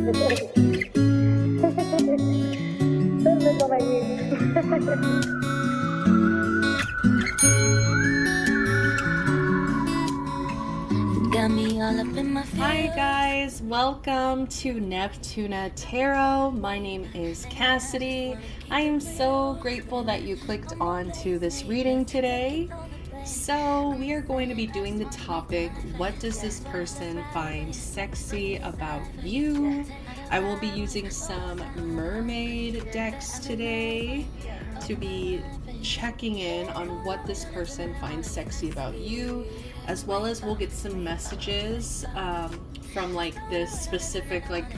Hi guys, welcome to Neptuna Tarot. My name is Cassidy. I am so grateful that you clicked on to this reading today. So we are going to be doing the topic, what does this person find sexy about you? I will be using some mermaid decks today to be checking in on what this person finds sexy about you, as well as we'll get some messages from like this specific like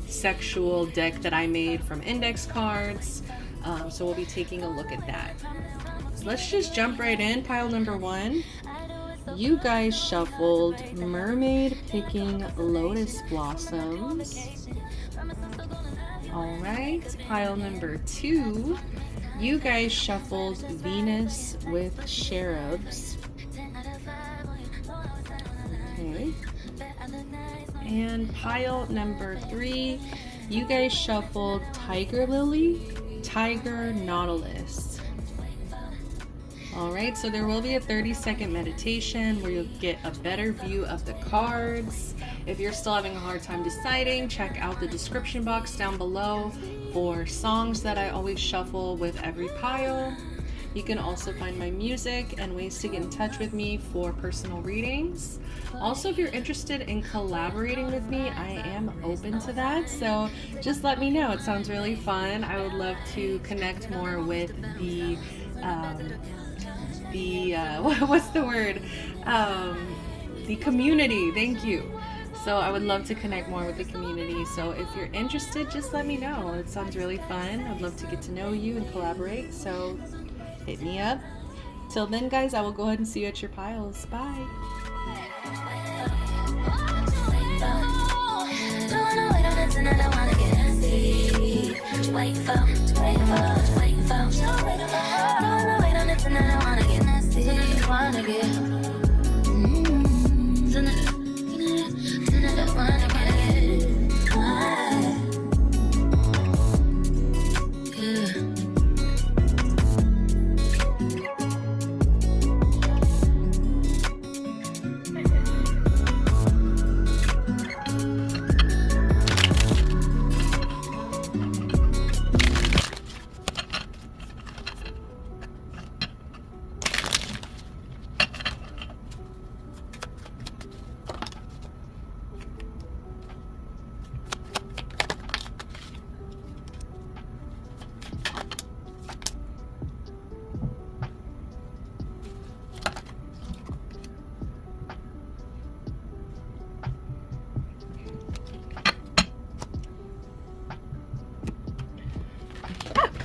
sexual deck that I made from index cards. So we'll be taking a look at that. So let's just jump right in. Pile number one. You guys shuffled Mermaid Picking Lotus Blossoms. Alright, pile number two. You guys shuffled Venus with Cherubs. Okay. And pile number three. You guys shuffled Tiger Lily, Tiger Nautilus. Alright, so there will be a 30-second meditation where you'll get a better view of the cards. If you're still having a hard time deciding, check out the description box down below for songs that I always shuffle with every pile. You can also find my music and ways to get in touch with me for personal readings. Also, if you're interested in collaborating with me, I am open to that. So just let me know. It sounds really fun. I would love to connect more with the community. Thank you. So I would love to connect more with the community. So if you're interested, just let me know. It sounds really fun. I'd love to get to know you and collaborate. So hit me up. Till then, guys, I will go ahead and see you at your piles. Bye.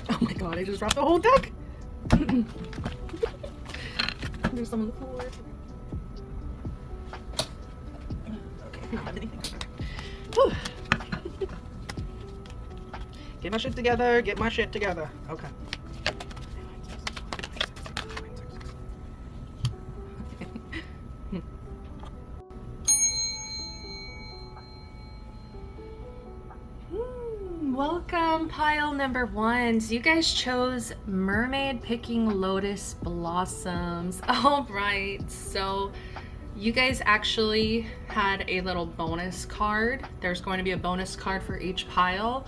Oh my god, I just dropped the whole deck! There's some on the floor. Okay, not anything. Whew. Get my shit together, get my shit together. Okay. Welcome, pile number one. So you guys chose Mermaid Picking Lotus Blossoms. All right, so you guys actually had a little bonus card. There's going to be a bonus card for each pile.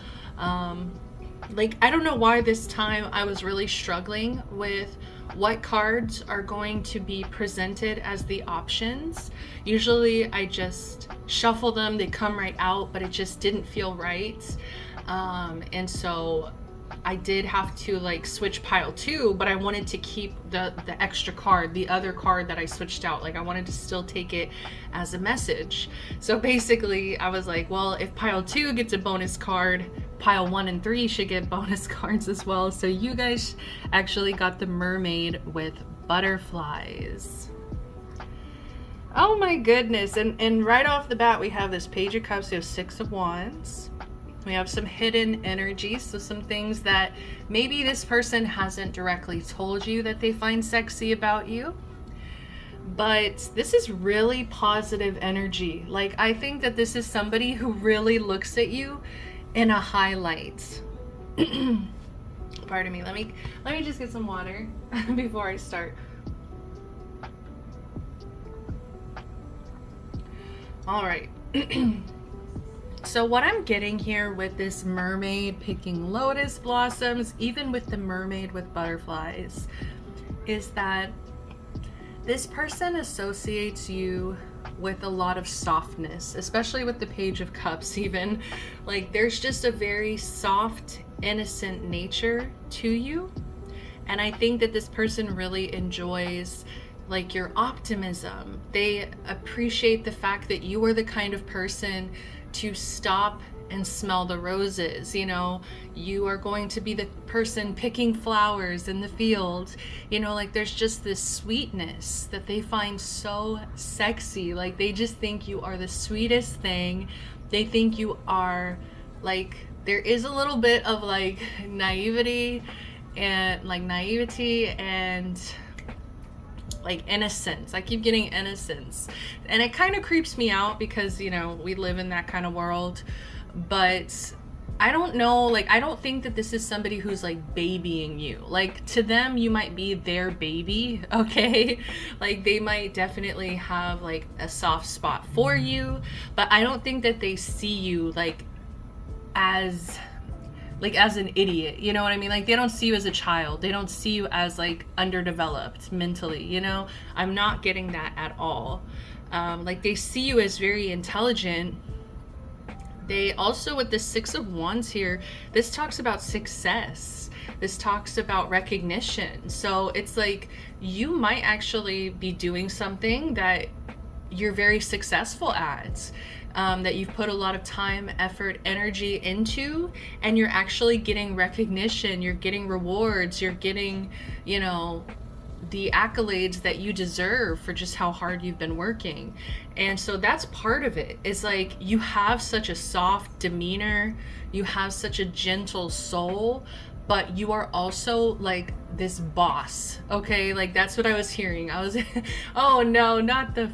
Like, I don't know why this time I was really struggling with what cards are going to be presented as the options. Usually I just shuffle them, they come right out, but it just didn't feel right. And so I did have to like switch pile two, but I wanted to keep the extra card, the other card that I switched out. Like I wanted to still take it as a message. So basically I was like, well, if pile two gets a bonus card, pile 1 and 3 should get bonus cards as well. So you guys actually got the mermaid with butterflies. Oh my goodness. And right off the bat, we have this Page of Cups. We have 6 of Wands. We have some hidden energies, so some things that maybe this person hasn't directly told you that they find sexy about you. But this is really positive energy. Like, I think that this is somebody who really looks at you in a highlight. Pardon me. Let me just get some water before I start. All right. So what I'm getting here with this mermaid picking lotus blossoms, even with the mermaid with butterflies, is that this person associates you with a lot of softness, especially with the Page of Cups even. Like, there's just a very soft, innocent nature to you. And I think that this person really enjoys like your optimism. They appreciate the fact that you are the kind of person to stop and smell the roses. You know, you are going to be the person picking flowers in the field. You know, like, there's just this sweetness that they find so sexy. Like, they just think you are the sweetest thing. They think you are, like, there is a little bit of like naivety and like innocence. I keep getting innocence, and it kind of creeps me out because, you know, we live in that kind of world. But I don't know, like, I don't think that this is somebody who's like babying you. Like, to them, you might be their baby, okay? Like, they might definitely have like a soft spot for you, but I don't think that they see you like as an idiot, you know what I mean? Like, they don't see you as a child. They don't see you as like underdeveloped mentally, you know? I'm not getting that at all. Like, they see you as very intelligent. They also, with the Six of Wands here, this talks about success. This talks about recognition. So it's like, you might actually be doing something that you're very successful at. That you've put a lot of time, effort, energy into, and you're actually getting recognition, you're getting rewards, you're getting, you know, the accolades that you deserve for just how hard you've been working. And so that's part of it. It's like, you have such a soft demeanor, you have such a gentle soul, but you are also like this boss, okay? Like, that's what I was hearing. I was, oh no, not the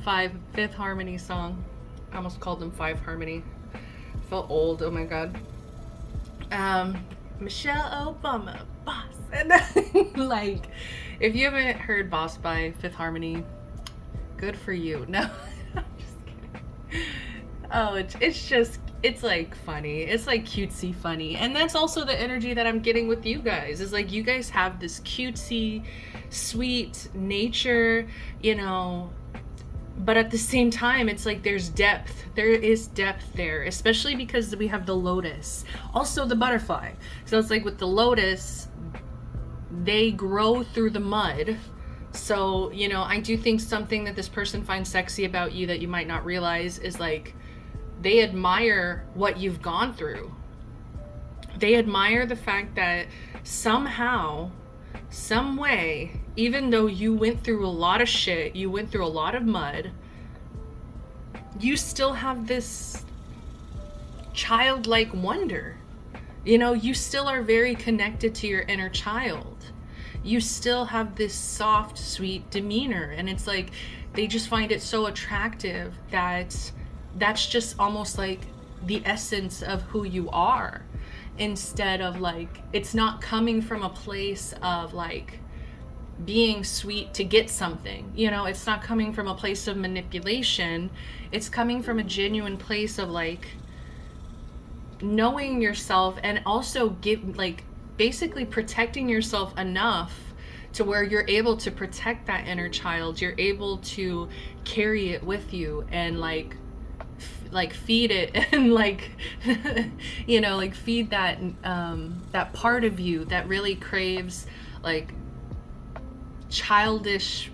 Fifth Harmony song. I almost called them Five Harmony. I felt old, oh my god. Michelle Obama, boss. And like, if you haven't heard Boss by Fifth Harmony, good for you. No, I'm just kidding. Oh, it's like funny. It's like cutesy funny. And that's also the energy that I'm getting with you guys. Is like, you guys have this cutesy, sweet nature, you know, but at the same time, it's like there's depth. There is depth there, especially because we have the lotus. Also the butterfly. So it's like with the lotus, they grow through the mud. So, you know, I do think something that this person finds sexy about you that you might not realize is like, they admire what you've gone through. They admire the fact that somehow, some way, even though you went through a lot of shit, you went through a lot of mud, you still have this childlike wonder. You know, you still are very connected to your inner child. You still have this soft, sweet demeanor. And it's like, they just find it so attractive that that's just almost like the essence of who you are. Instead of like, it's not coming from a place of like being sweet to get something, you know, it's not coming from a place of manipulation. It's coming from a genuine place of like knowing yourself, and also basically protecting yourself enough to where you're able to protect that inner child. You're able to carry it with you and like feed it and like you know, like feed that that part of you that really craves like childish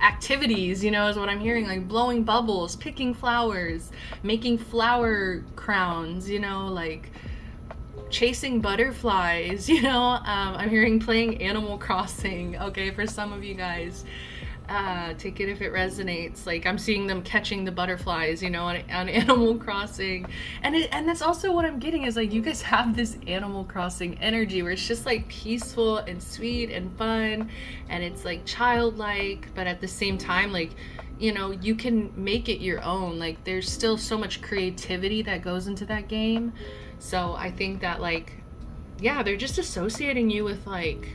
activities, you know, is what I'm hearing, like blowing bubbles, picking flowers, making flower crowns, you know, like chasing butterflies, you know. I'm hearing playing Animal Crossing, okay, for some of you guys. Take it if it resonates. Like I'm seeing them catching the butterflies, you know, on Animal Crossing, and that's also what I'm getting is like you guys have this Animal Crossing energy where it's just like peaceful and sweet and fun, and it's like childlike, but at the same time, like, you know, you can make it your own. Like there's still so much creativity that goes into that game. So I think that, like, yeah, they're just associating you with like,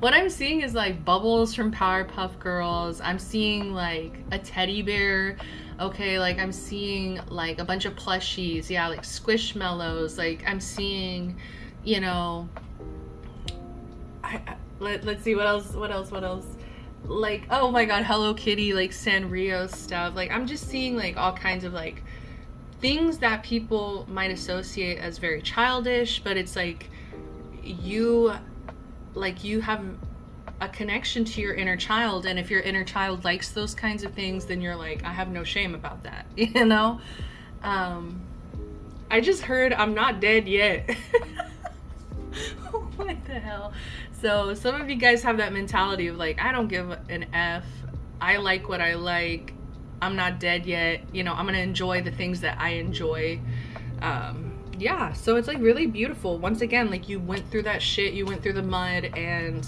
what I'm seeing is like bubbles from Powerpuff Girls. I'm seeing like a teddy bear. Okay, like I'm seeing like a bunch of plushies. Yeah, like squishmallows. Like I'm seeing, you know, let's see what else. Like, oh my god, Hello Kitty, like Sanrio stuff. Like I'm just seeing like all kinds of like things that people might associate as very childish, but it's like you have a connection to your inner child, and if your inner child likes those kinds of things, then you're like, I have no shame about that, you know. I just heard I'm not dead yet. What the hell? So some of you guys have that mentality of like, I don't give an F, I like what I like, I'm not dead yet, you know, I'm gonna enjoy the things that I enjoy. Yeah, so it's like really beautiful. Once again, like you went through that shit, you went through the mud, and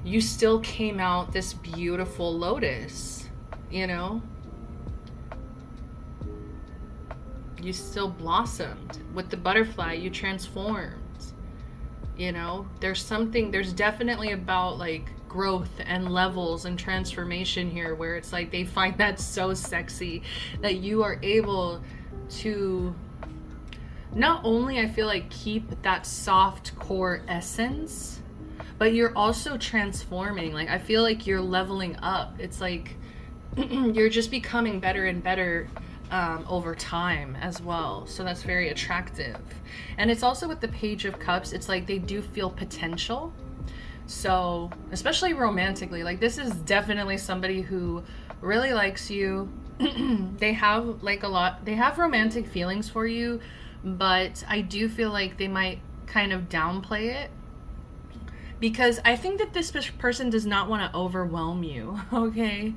you still came out this beautiful lotus, you know? You still blossomed. With the butterfly, you transformed, you know? There's definitely about like growth and levels and transformation here where it's like they find that so sexy that you are able to not only, I feel like, keep that soft core essence, but you're also transforming. Like I feel like you're leveling up. It's like you're just becoming better and better over time as well. So that's very attractive. And it's also with the Page of Cups, it's like they do feel potential. So especially romantically, like this is definitely somebody who really likes you. They have like they have romantic feelings for you, but I do feel like they might kind of downplay it because I think that this person does not want to overwhelm you, okay?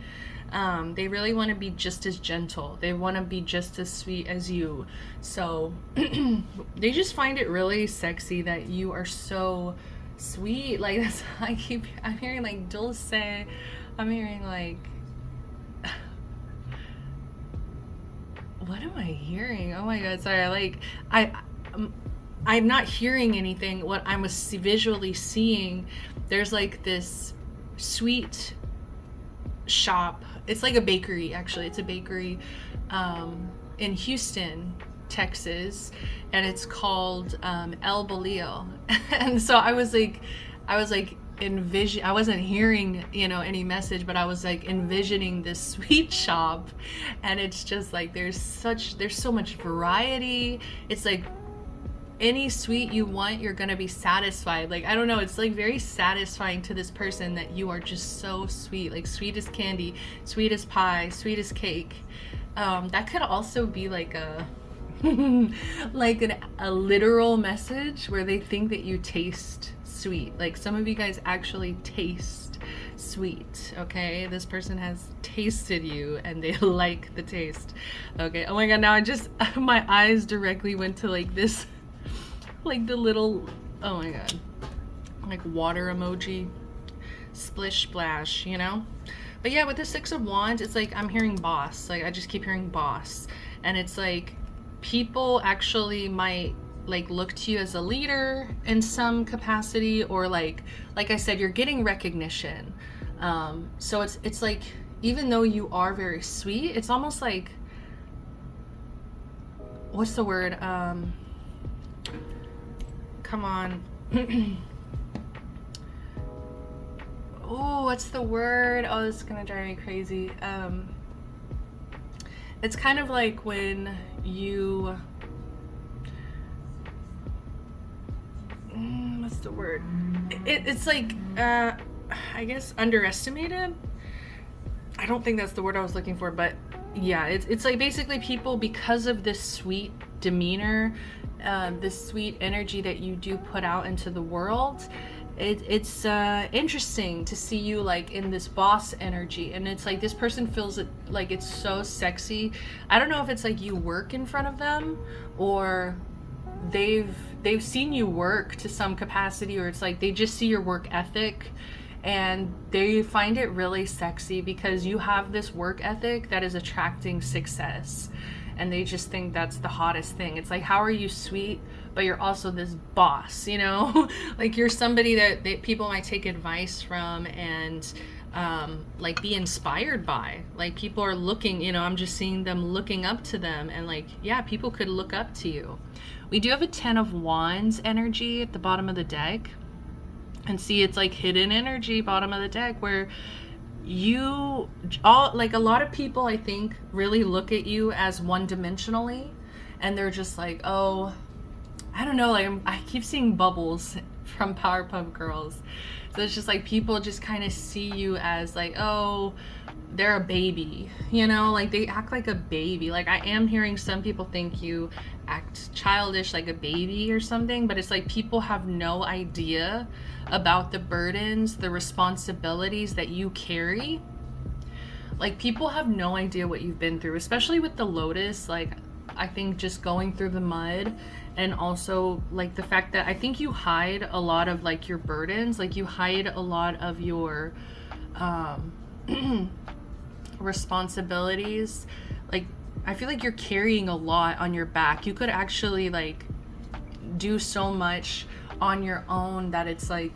They really want to be just as gentle. They want to be just as sweet as you. So they just find it really sexy that you are so sweet. Like that's, I'm hearing like dulce. I'm hearing like, what am I hearing? Oh my god, sorry. I'm not hearing anything. What I was visually seeing, there's like this sweet shop. It's like a bakery, actually. It's a bakery in Houston, Texas, and it's called El Bolillo. And so I was like I wasn't hearing, you know, any message, but I was like envisioning this sweet shop, and it's just like there's so much variety. It's like any sweet you want, you're gonna be satisfied. Like I don't know, it's like very satisfying to this person that you are just so sweet, like sweet as candy, sweet as pie, sweet as cake. That could also be like a like a literal message where they think that you taste sweet. Like some of you guys actually taste sweet, okay? This person has tasted you and they like the taste. Okay, oh my god, now my eyes directly went to like this, like the little, oh my god, like water emoji, splish splash, you know? But yeah, with the Six of Wands, it's like I'm hearing boss. Like I just keep hearing boss, and it's like people actually might like look to you as a leader in some capacity, or like I said, you're getting recognition. So it's like, even though you are very sweet, it's almost like, what's the word? Come on. Oh, what's the word? Oh, this is gonna drive me crazy. It's kind of like when you, what's the word? It's like, I guess underestimated. I don't think that's the word I was looking for, but yeah, it's like basically people, because of this sweet demeanor, this sweet energy that you do put out into the world, it's interesting to see you like in this boss energy, and it's like this person feels it like it's so sexy. I don't know if it's like you work in front of them, or they've seen you work to some capacity, or it's like they just see your work ethic and they find it really sexy because you have this work ethic that is attracting success, and they just think that's the hottest thing. It's like, how are you sweet, but you're also this boss, you know? Like you're somebody that people might take advice from and like be inspired by. Like people are looking, you know, I'm just seeing them looking up to them, and like, yeah, people could look up to you. We do have a 10 of Wands energy at the bottom of the deck. And see, it's like hidden energy, bottom of the deck, where you all, like a lot of people I think really look at you as one-dimensionally, and they're just like, oh, I don't know, like I keep seeing bubbles from Powerpuff Girls. So it's just like people just kind of see you as like, oh, they're a baby, you know, like they act like a baby. Like I am hearing some people think you act childish, like a baby or something, but it's like people have no idea about the burdens, the responsibilities that you carry. Like people have no idea what you've been through, especially with the Lotus. Like I think just going through the mud, and also like the fact that I think you hide a lot of like your burdens, like you hide a lot of your responsibilities. Like I feel like you're carrying a lot on your back. You could actually like do so much on your own that it's like,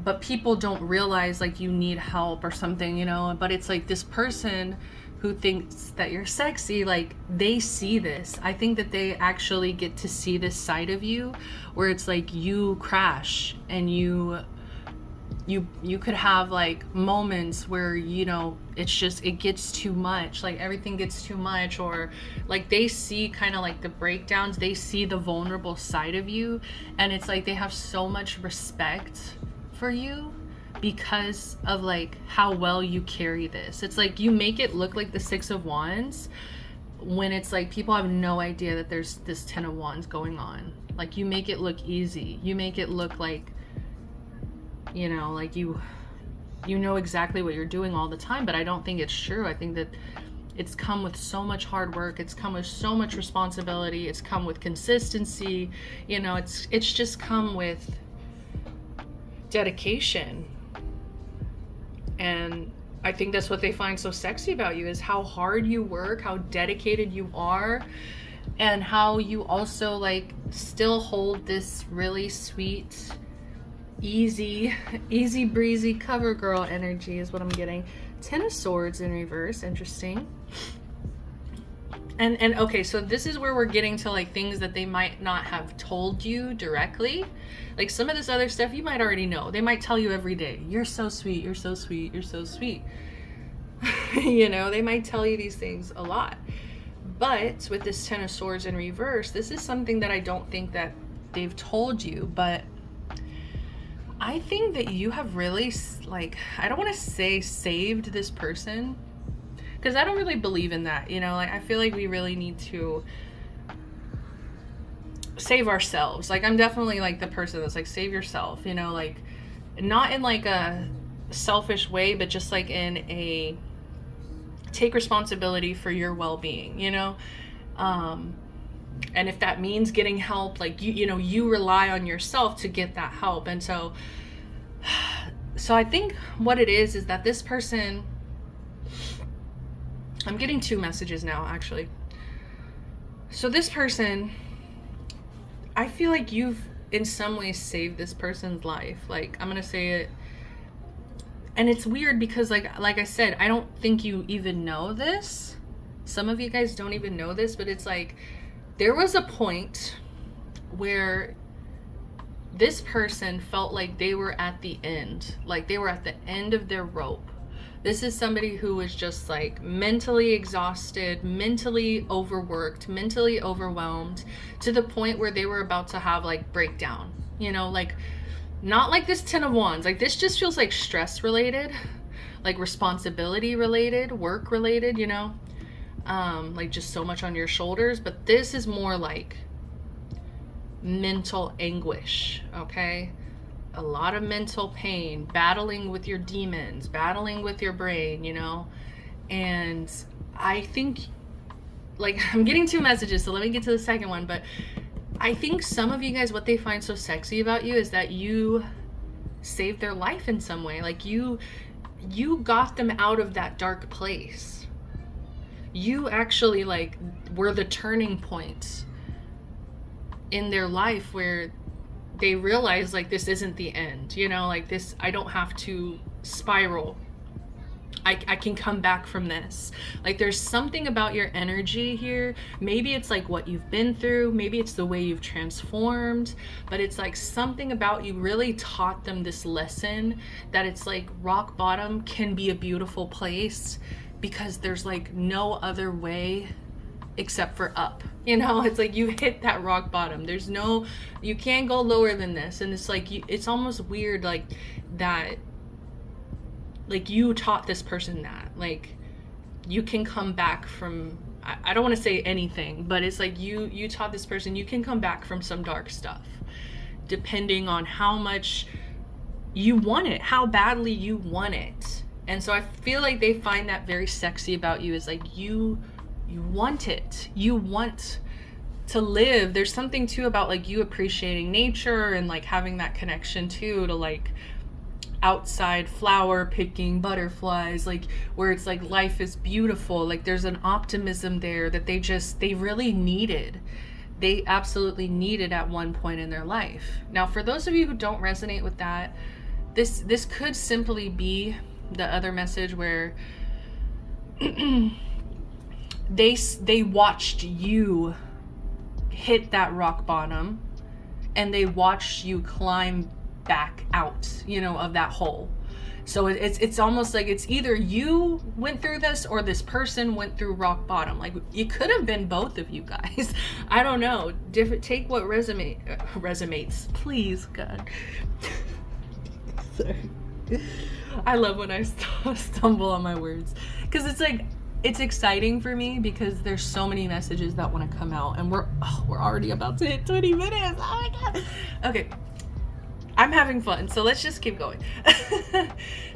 but people don't realize like you need help or something, you know. But it's like this person who thinks that you're sexy, like they see this. I think that they actually get to see this side of you where it's like you crash and you could have like moments where, you know, it's just, it gets too much, like everything gets too much, or like they see kind of like the breakdowns, they see the vulnerable side of you, and it's like they have so much respect for you because of like how well you carry this. It's like you make it look like the 6 of Wands when it's like people have no idea that there's this 10 of Wands going on. Like you make it look easy, you make it look like, you know, like you know exactly what you're doing all the time, but I don't think it's true. I think that it's come with so much hard work, it's come with so much responsibility, it's come with consistency, you know, it's just come with dedication. And I think that's what they find so sexy about you, is how hard you work, how dedicated you are, and how you also like still hold this really sweet, easy breezy cover girl energy is what I'm getting. 10 of Swords in reverse, interesting. And okay, so this is where we're getting to like things that they might not have told you directly. Like some of this other stuff you might already know. They might tell you every day, you're so sweet, you're so sweet, you're so sweet. You know, they might tell you these things a lot. But with this 10 of Swords in reverse, this is something that I don't think that they've told you, but I think that you have really, like, I don't want to say saved this person, because I don't really believe in that, you know. Like I feel like we really need to save ourselves. Like I'm definitely like the person that's like, save yourself, you know, like not in like a selfish way, but just like in a take responsibility for your well-being, you know. And if that means getting help, like you know, you rely on yourself to get that help. And so I think what it is that this person, I'm getting 2 messages now actually. So this person, I feel like you've in some ways saved this person's life. Like I'm gonna say it, and it's weird because like I said, I don't think you even know this. Some of you guys don't even know this, but it's like there was a point where this person felt like they were at the end, like they were at the end of their rope. This is somebody who was just like mentally exhausted, mentally overworked, mentally overwhelmed, to the point where they were about to have like breakdown, you know, like not like this 10 of Wands. Like this just feels like stress related, like responsibility related, work related, you know, like just so much on your shoulders. But this is more like mental anguish, okay? a lot of mental pain, battling with your demons, battling with your brain, you know? And I think, like, I'm getting two messages, so let me get to the second one. But I think some of you guys, what they find so sexy about you is that you saved their life in some way. Like, you got them out of that dark place. You actually, like, were the turning point in their life where they realize, like, this isn't the end, you know, like, this, I don't have to spiral. I can come back from this. Like, there's something about your energy here. Maybe it's like what you've been through, maybe it's the way you've transformed, but it's like something about you really taught them this lesson that it's like rock bottom can be a beautiful place because there's like no other way except for up, you know? It's like you hit that rock bottom. There's no, you can't go lower than this. And it's like it's almost weird, like that, like you taught this person that, like, you can come back from, I don't want to say anything, but it's like you taught this person you can come back from some dark stuff depending on how much you want it, how badly you want it. And so I feel like they find that very sexy about you, is like you want it, you want to live. There's something too about like you appreciating nature and like having that connection too to like outside flower picking, butterflies, like where it's like life is beautiful. Like there's an optimism there that they really needed. They absolutely needed at one point in their life. Now, for those of you who don't resonate with that, this could simply be the other message where they watched you hit that rock bottom and they watched you climb back out, you know, of that hole. So it's almost like it's either you went through this or this person went through rock bottom. Like it could have been both of you guys. I don't know. Different. Take what resonates, please, God. Sorry. I love when I stumble on my words, because it's like it's exciting for me because there's so many messages that want to come out, and we're already about to hit 20 minutes. Oh my God. Okay. I'm having fun, so let's just keep going.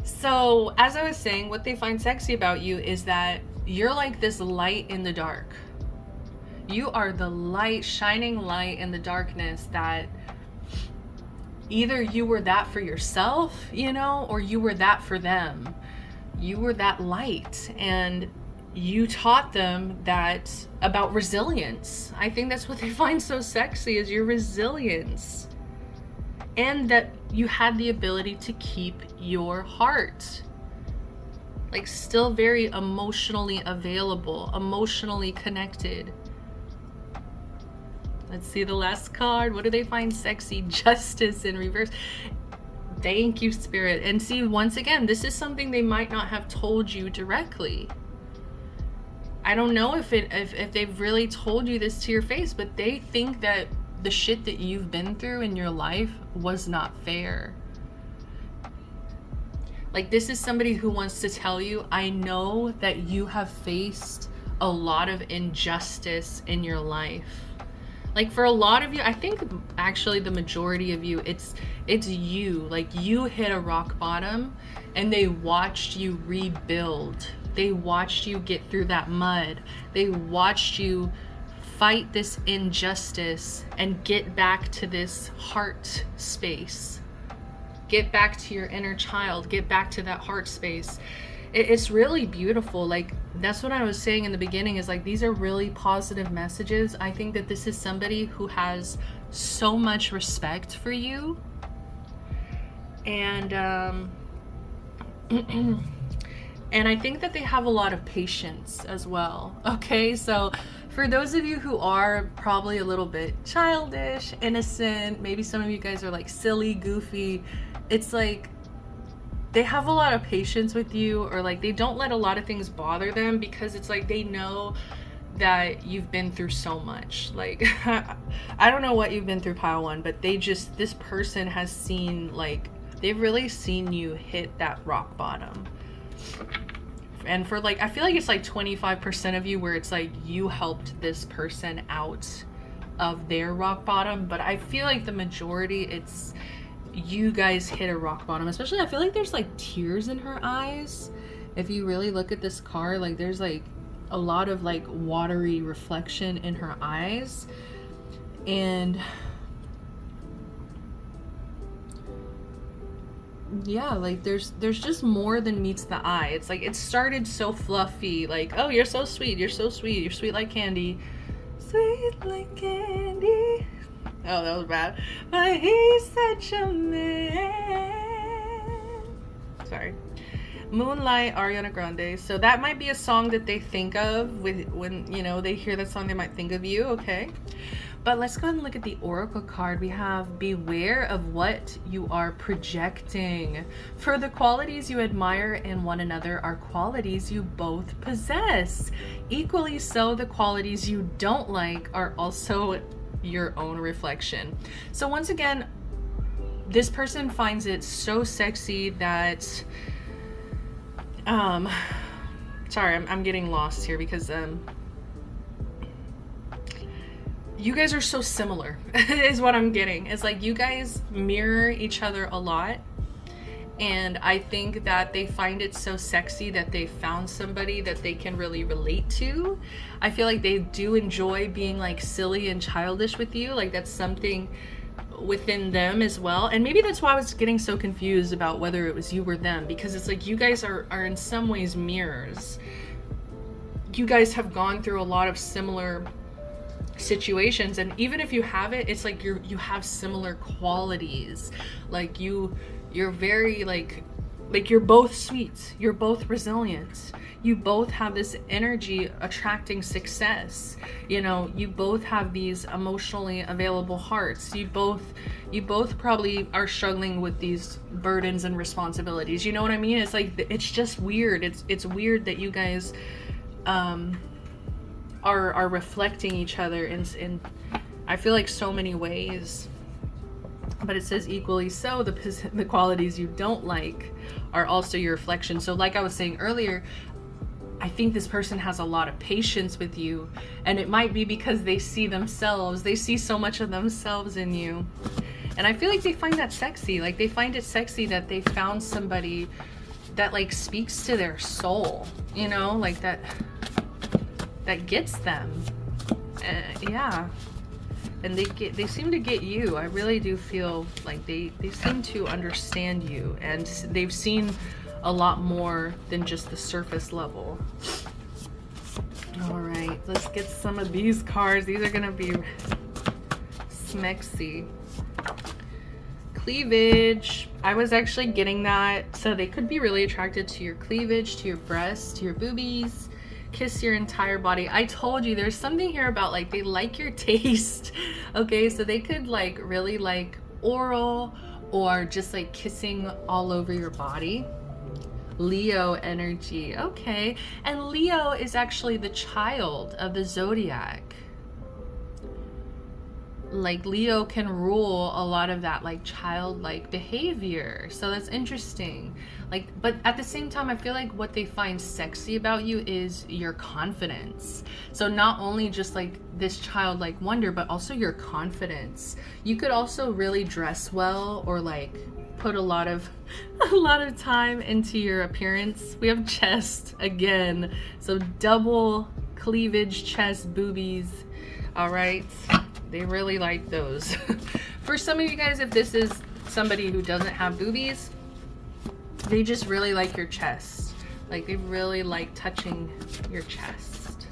So, as I was saying, what they find sexy about you is that you're like this light in the dark. You are the light, shining light in the darkness that either you were that for yourself, you know, or you were that for them. You were that light, and you taught them that about resilience. I think that's what they find so sexy, is your resilience. And that you had the ability to keep your heart, like, still very emotionally available, emotionally connected. Let's see the last card. What do they find sexy? Justice in reverse. Thank you, Spirit. And see, once again, this is something they might not have told you directly. I don't know if they've really told you this to your face, but they think that the shit that you've been through in your life was not fair. Like, this is somebody who wants to tell you, I know that you have faced a lot of injustice in your life. Like, for a lot of you, I think actually the majority of you, it's you. Like, you hit a rock bottom and they watched you rebuild. They watched you get through that mud. They watched you fight this injustice and get back to this heart space. Get back to your inner child. Get back to that heart space. It's really beautiful. Like, that's what I was saying in the beginning, is like, these are really positive messages. I think that this is somebody who has so much respect for you. And and I think that they have a lot of patience as well. Okay, so for those of you who are probably a little bit childish, innocent, maybe some of you guys are like silly, goofy, it's like they have a lot of patience with you, or like they don't let a lot of things bother them, because it's like they know that you've been through so much. Like, I don't know what you've been through, pile one, but this person has seen, like, they've really seen you hit that rock bottom. And for like, I feel like it's like 25% of you where it's like you helped this person out of their rock bottom, but I feel like the majority, you guys hit a rock bottom. Especially, I feel like there's like tears in her eyes. If you really look at this card, like there's like a lot of like watery reflection in her eyes. And yeah, like there's just more than meets the eye. It's like it started so fluffy, like, oh, you're so sweet, you're so sweet, you're sweet like candy, sweet like candy. Oh, that was bad. But he's such a man. Sorry. Moonlight, Ariana Grande. So that might be a song that they think of with when, you know, they hear that song, they might think of you, okay? But let's go ahead and look at the Oracle card. We have beware of what you are projecting. For the qualities you admire in one another are qualities you both possess. Equally so, the qualities you don't like are also your own reflection. So once again, this person finds it so sexy that sorry, I'm getting lost here because you guys are so similar is what I'm getting. It's like you guys mirror each other a lot, and I think that they find it so sexy that they found somebody that they can really relate to. I feel like they do enjoy being like silly and childish with you. Like that's something within them as well. And maybe that's why I was getting so confused about whether it was you or them, because it's like you guys are in some ways mirrors. You guys have gone through a lot of similar situations, and even if you have it, it's like you have similar qualities. Like you're very like you're both sweet, you're both resilient, you both have this energy attracting success, you know, you both have these emotionally available hearts, you both probably are struggling with these burdens and responsibilities, you know what I mean? It's like, it's just weird. It's weird that you guys are reflecting each other in I feel like so many ways. But it says equally so, the qualities you don't like are also your reflection. So like I was saying earlier, I think this person has a lot of patience with you, and it might be because they see so much of themselves in you. And I feel like they find that sexy. Like they find it sexy that they found somebody that like speaks to their soul, you know, like that gets them. Yeah. And they seem to get you. I really do feel like they seem to understand you, and they've seen a lot more than just the surface level. All right, let's get some of these cards. These are gonna be smexy. Cleavage. I was actually getting that. So they could be really attracted to your cleavage, to your breasts, to your boobies. Kiss your entire body. I told you there's something here about like they like your taste. Okay, so they could like really like oral or just like kissing all over your body. Leo energy. Okay, and Leo is actually the child of the zodiac. Like Leo can rule a lot of that like childlike behavior, so that's interesting. Like, but at the same time, I feel like what they find sexy about you is your confidence. So not only just like this childlike wonder, but also your confidence. You could also really dress well, or like put a lot of time into your appearance. We have chest again, so double cleavage, chest, boobies. All right, they really like those. For some of you guys, if this is somebody who doesn't have boobies, they just really like your chest. Like they really like touching your chest.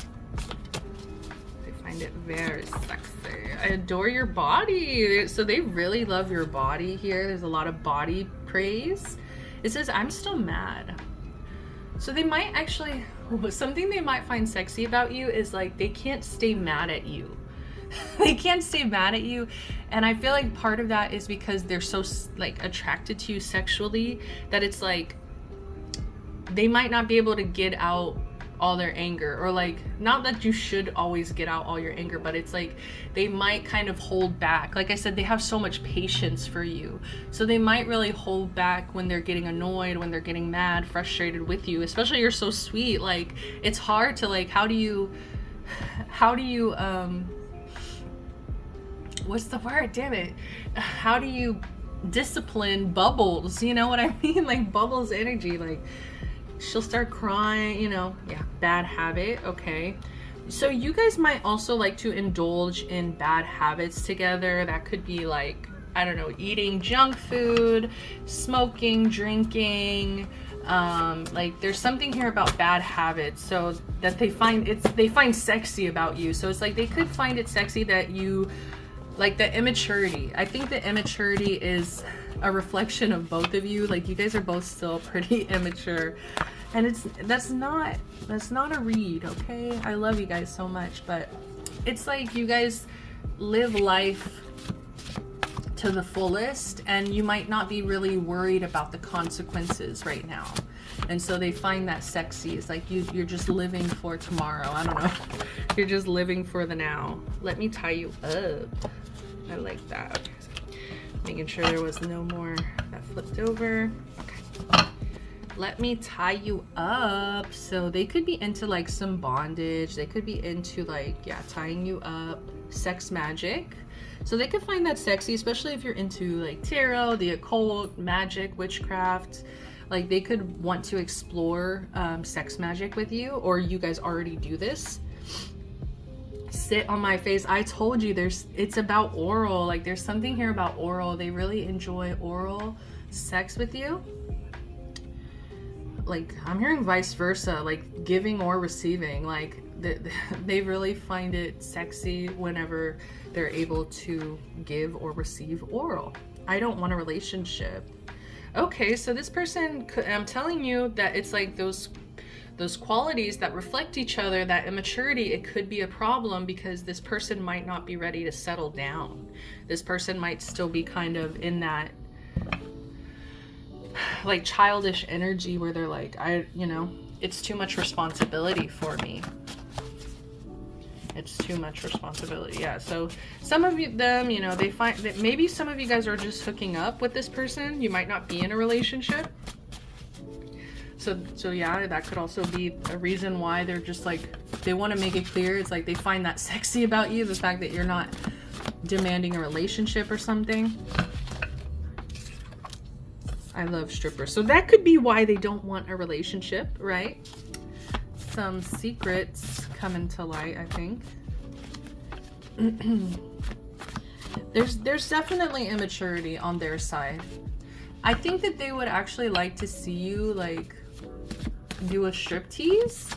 They find it very sexy. I adore your body. So they really love your body here. There's a lot of body praise. It says, I'm still mad. So they might actually, something they might find sexy about you is like they can't stay mad at you. They can't stay mad at you, and I feel like part of that is because they're so like attracted to you sexually that it's like they might not be able to get out all their anger, or like, not that you should always get out all your anger, but it's like they might kind of hold back. Like I said, they have so much patience for you, so they might really hold back when they're getting annoyed, when they're getting mad, frustrated with you, especially you're so sweet. Like it's hard to like, how do you what's the word? Damn it. How do you discipline bubbles, you know what I mean? Like bubbles energy, like she'll start crying, you know. Yeah, bad habit. Okay, so you guys might also like to indulge in bad habits together. That could be like, I don't know, eating junk food, smoking, drinking. Like there's something here about bad habits, so that they find sexy about you. So it's like they could find it sexy that you, like the immaturity. I think the immaturity is a reflection of both of you. Like you guys are both still pretty immature, and that's not a read, okay? I love you guys so much, but it's like you guys live life to the fullest, and you might not be really worried about the consequences right now, and so they find that sexy. It's like you're just living for tomorrow. I don't know. You're just living for the now. Let me tie you up. I like that. Okay, so making sure there was no more that flipped over. Okay, let me tie you up. So they could be into like some bondage. They could be into like, yeah, tying you up, sex magic. So they could find that sexy, especially if you're into like tarot, the occult, magic, witchcraft. Like they could want to explore sex magic with you, or you guys already do this. Sit on my face. I told you it's about oral. Like there's something here about oral. They really enjoy oral sex with you. Like I'm hearing vice versa, like giving or receiving. Like they really find it sexy whenever they're able to give or receive oral. I don't want a relationship. Okay, so this person, I'm telling you that it's like those qualities that reflect each other, that immaturity, it could be a problem because this person might not be ready to settle down. This person might still be kind of in that like childish energy where they're like, it's too much responsibility for me. It's too much responsibility. Yeah, so some of them, they find that maybe some of you guys are just hooking up with this person. You might not be in a relationship. So yeah, that could also be a reason why they're just like, they want to make it clear. It's like they find that sexy about you, the fact that you're not demanding a relationship or something. I love strippers. So that could be why they don't want a relationship, right? Some secrets coming to light, I think. There's definitely immaturity on their side. I think that they would actually like to see you like do a striptease.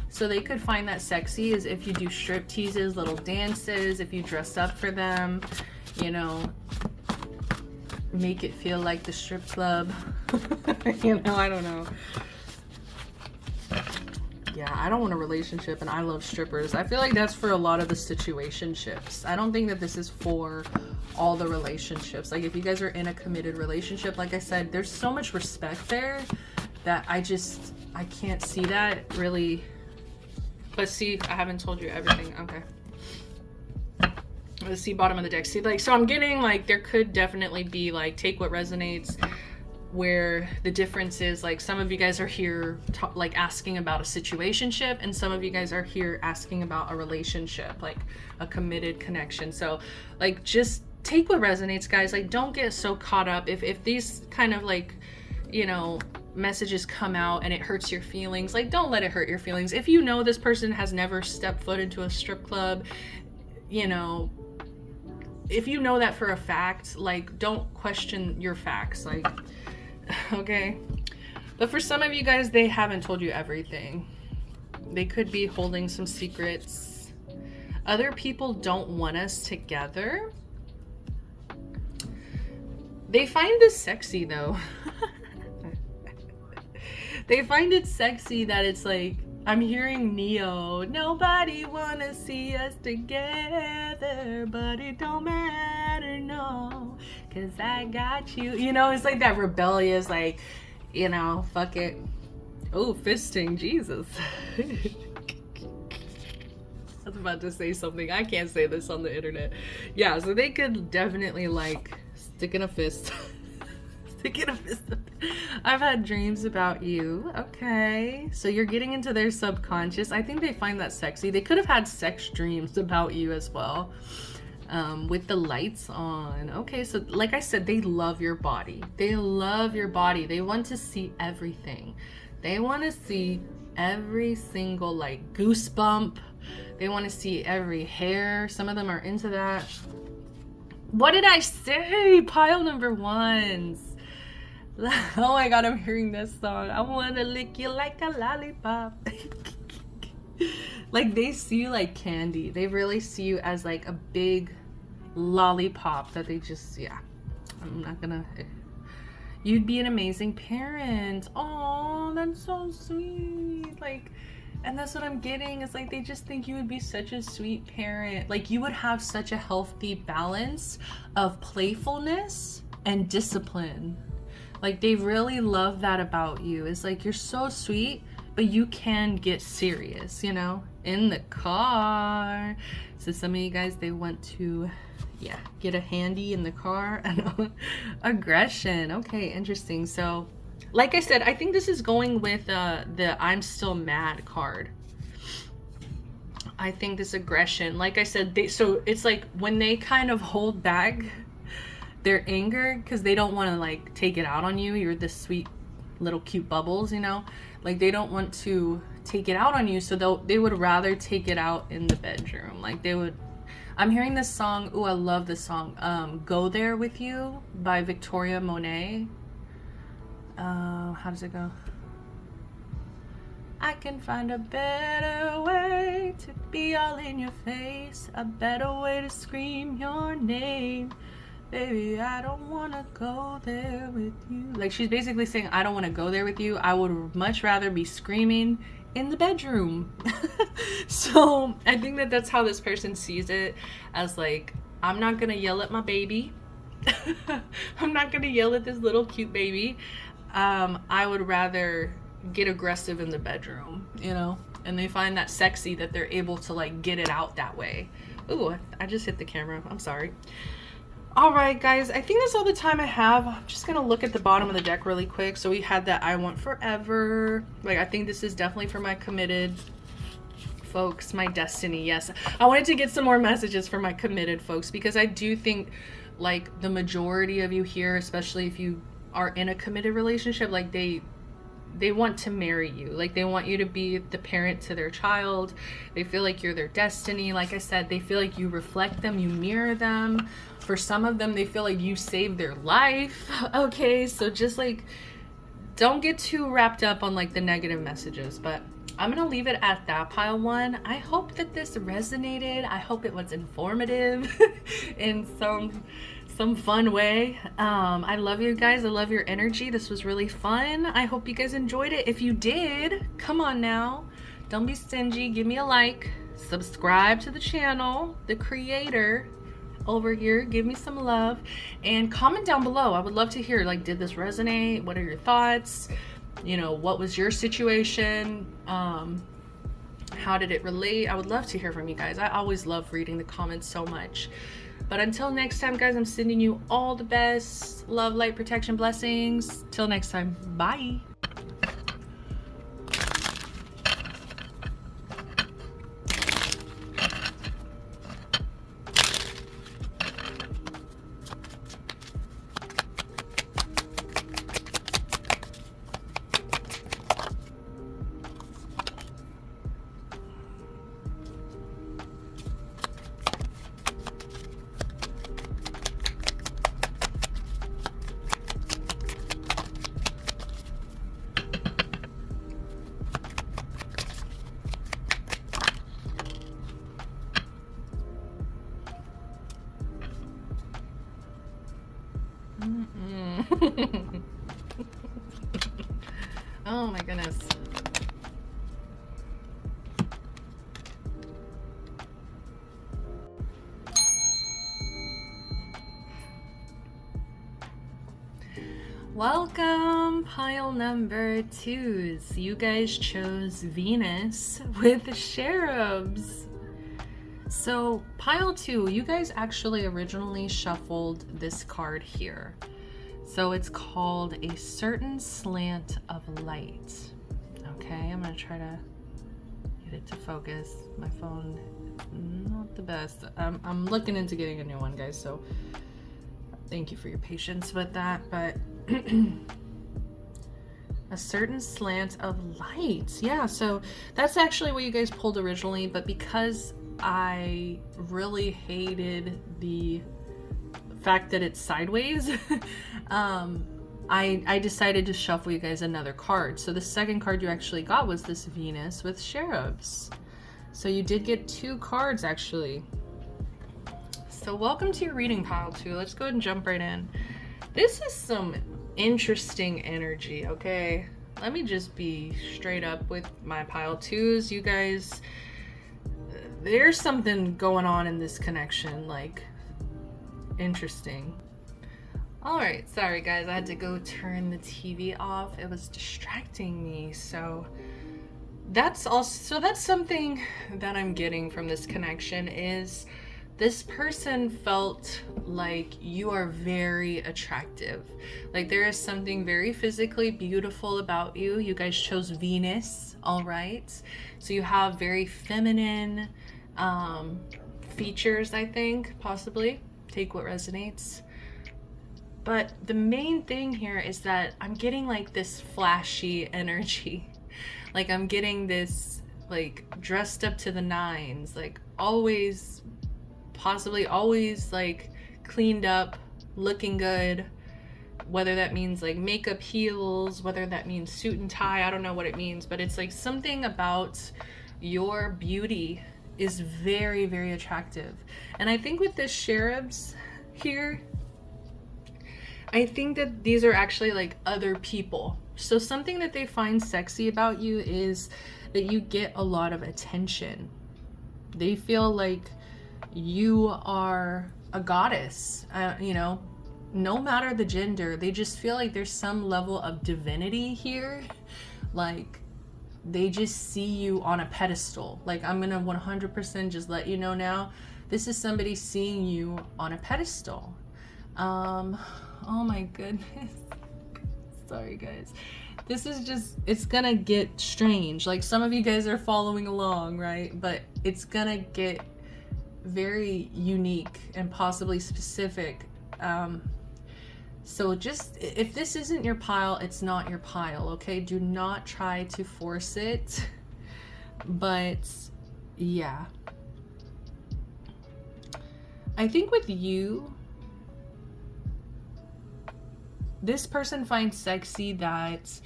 So they could find that sexy is if you do strip teases, little dances, if you dress up for them, make it feel like the strip club. I don't know. Yeah, I don't want a relationship and I love strippers. I feel like that's for a lot of the situationships. I don't think that this is for all the relationships. Like if you guys are in a committed relationship, like I said, there's so much respect there that I can't see that really. But see, I haven't told you everything. Okay. Let's see, bottom of the deck. See, like, so I'm getting like there could definitely be like, take what resonates, where the difference is like some of you guys are here like asking about a situationship, and some of you guys are here asking about a relationship, like a committed connection. So like just take what resonates, guys. Like don't get so caught up if these kind of like messages come out and it hurts your feelings. Like don't let it hurt your feelings. If you know this person has never stepped foot into a strip club, if you know that for a fact, like don't question your facts, like okay. But for some of you guys, they haven't told you everything. They could be holding some secrets. Other people don't want us together. They find this sexy though. They find it sexy that it's like, I'm hearing Neo, nobody wanna see us together, but it don't matter, no, cause I got you. It's like that rebellious, like, fuck it. Oh, fisting, Jesus. I was about to say something. I can't say this on the internet. Yeah, so they could definitely like stick in a fist. I've had dreams about you. Okay, so you're getting into their subconscious. I think they find that sexy. They could have had sex dreams about you as well. with the lights on. Okay, so like I said, they love your body. They love your body. They want to see everything. They want to see every single like goosebump. They want to see every hair. Some of them are into that. What did I say? Pile number ones. Oh my god, I'm hearing this song. I want to lick you like a lollipop. Like they see you like candy. They really see you as like a big lollipop that they just, yeah. I'm not gonna. You'd be an amazing parent. Oh, that's so sweet. Like, and that's what I'm getting. It's like they just think you would be such a sweet parent. Like you would have such a healthy balance of playfulness and discipline. Like they really love that about you. It's like you're so sweet, but you can get serious, you know, in the car. So some of you guys, they want to, yeah, get a handy in the car. Aggression. Okay, interesting. So like I said, I think this is going with the I'm still mad card. I think this aggression, like I said, so it's like when they kind of hold back their anger because they don't want to like take it out on you. You're this sweet little cute bubbles, you know, like they don't want to take it out on you, so they would rather take it out in the bedroom. Like they would. I'm hearing this song. Ooh, I love this song. Go There With You by Victoria Monet. How does it go? I can find a better way to be all in your face, a better way to scream your name. Baby, I don't want to go there with you. Like she's basically saying, I don't want to go there with you. I would much rather be screaming in the bedroom. So I think that that's how this person sees it, as like, I'm not going to yell at my baby. I'm not going to yell at this little cute baby. I would rather get aggressive in the bedroom, you know? And they find that sexy that they're able to like get it out that way. Ooh, I just hit the camera. I'm sorry. All right, guys, I think that's all the time I have. I'm just gonna look at the bottom of the deck really quick. So we had that I want forever. Like, I think this is definitely for my committed folks, my destiny. Yes, I wanted to get some more messages for my committed folks, because I do think like the majority of you here, especially if you are in a committed relationship, like they want to marry you. Like they want you to be the parent to their child. They feel like you're their destiny. Like I said, they feel like you reflect them, you mirror them. For some of them, they feel like you saved their life. Okay, so just like, don't get too wrapped up on like the negative messages, but I'm gonna leave it at that, pile one. I hope that this resonated. I hope it was informative in some fun way. I love you guys. I love your energy. This was really fun. I hope you guys enjoyed it. If you did, come on now. Don't be stingy. Give me a like. Subscribe to the channel. The creator over here, give me some love, and comment down below. I would love to hear, like, did this resonate? What are your thoughts? You know, what was your situation? How did it relate? I would love to hear from you guys. I always love reading the comments so much. But until next time, guys, I'm sending you all the best love, light, protection, blessings. Till next time, bye. Oh my goodness. Welcome, pile number twos. You guys chose Venus with the cherubs. So pile two, you guys actually originally shuffled this card here. So it's called A Certain Slant of Light. Okay, I'm gonna try to get it to focus. My phone is not the best. I'm looking into getting a new one, guys, so thank you for your patience with that. But a certain slant of light. Yeah, so that's actually what you guys pulled originally, but because I really hated the fact that it's sideways, I decided to shuffle you guys another card. So the second card you actually got was this Venus with cherubs. So you did get 2 cards actually. So welcome to your reading pile 2. Let's go ahead and jump right in. This is some interesting energy, okay? Let me just be straight up with my pile 2s. You guys, there's something going on in this connection, like interesting. All right, sorry guys, I had to go turn the TV off. It was distracting me. So that's something that I'm getting from this connection is this person felt like you are very attractive. Like there is something very physically beautiful about you. You guys chose Venus, all right? So you have very feminine features, I think, possibly. Take what resonates. But the main thing here is that I'm getting like this flashy energy. Like I'm getting this like dressed up to the nines, like always, possibly always like cleaned up, looking good, whether that means like makeup, heels, whether that means suit and tie, I don't know what it means, but it's like something about your beauty is very, very attractive. And I think with the cherubs here, I think that these are actually like other people. So something that they find sexy about you is that you get a lot of attention. They feel like you are a goddess, you know, no matter the gender. They just feel like there's some level of divinity here. Like they just see you on a pedestal. Like I'm gonna 100% just let you know now, this is somebody seeing you on a pedestal. Oh my goodness. Sorry guys. This is just, it's gonna get strange. Like some of you guys are following along, right? But it's gonna get very unique and possibly specific. So just, if this isn't your pile, it's not your pile, okay? Do not try to force it. But yeah. I think with you, this person finds sexy that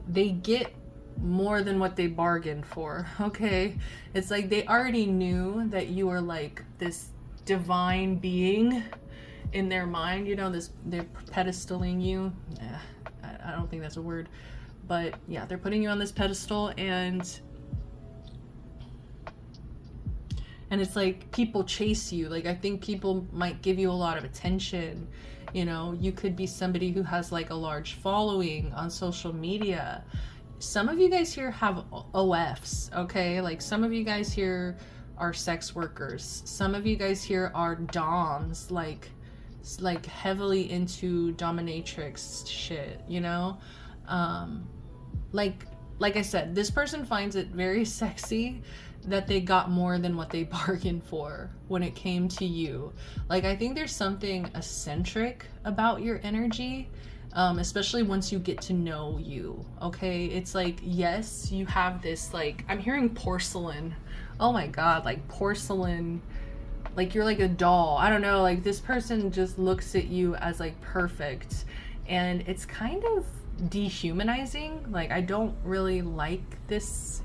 they get more than what they bargained for, okay? It's like they already knew that you were like this divine being in their mind, you know, this, they're pedestaling you. I don't think that's a word, but yeah, they're putting you on this pedestal, and it's like people chase you. Like I think people might give you a lot of attention. You know, you could be somebody who has like a large following on social media. Some of you guys here have OFs, okay? Like some of you guys here are sex workers. Some of you guys here are doms, like heavily into dominatrix shit, you know? Like I said, this person finds it very sexy that they got more than what they bargained for when it came to you. Like I think there's something eccentric about your energy, especially once you get to know you, okay? It's like, yes, you have this, like, I'm hearing porcelain. Oh my god, like porcelain, like you're like a doll. I don't know, like this person just looks at you as like perfect, and it's kind of dehumanizing. Like I don't really like this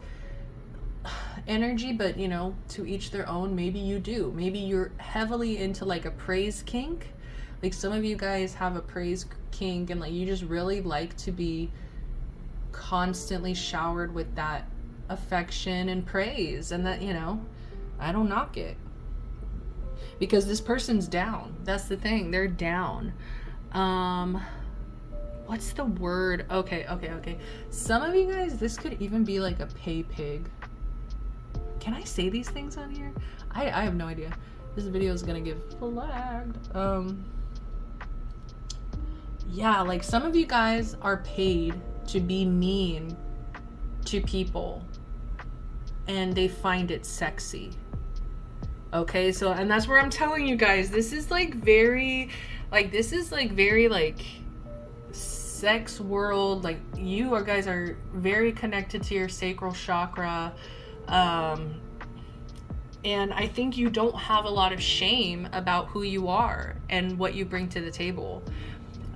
energy, but you know, to each their own. Maybe you do. Maybe you're heavily into like a praise kink. Like some of you guys have a praise kink, and like you just really like to be constantly showered with that affection and praise, and that, you know, I don't knock it, because this person's down. That's the thing, they're down. What's the word? Okay. Some of you guys, this could even be like a pay pig. Can I say these things on here? I have no idea. This video is gonna get flagged. Yeah, like some of you guys are paid to be mean to people, and they find it sexy. Okay, so, and that's where I'm telling you guys, this is like very, sex world. Like, you are guys are very connected to your sacral chakra. And I think you don't have a lot of shame about who you are and what you bring to the table.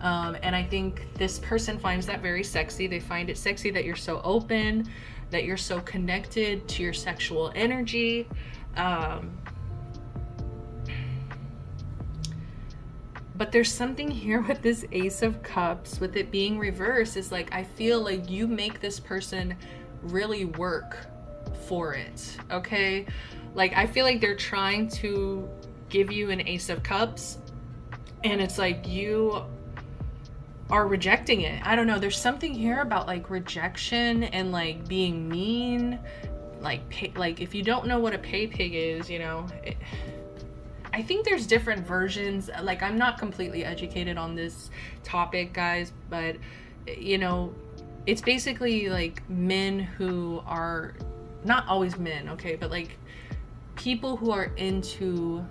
And I think this person finds that very sexy. They find it sexy that you're so open, that you're so connected to your sexual energy. But there's something here with this Ace of Cups, with it being reversed, is like, I feel like you make this person really work for it, okay? Like, I feel like they're trying to give you an Ace of Cups, and it's like you are rejecting it. I don't know. There's something here about like rejection and like being mean. Like if you don't know what a pay pig is, you know, I think there's different versions. Like, I'm not completely educated on this topic, guys, but you know, it's basically like men who are not always men, okay, but like people who are into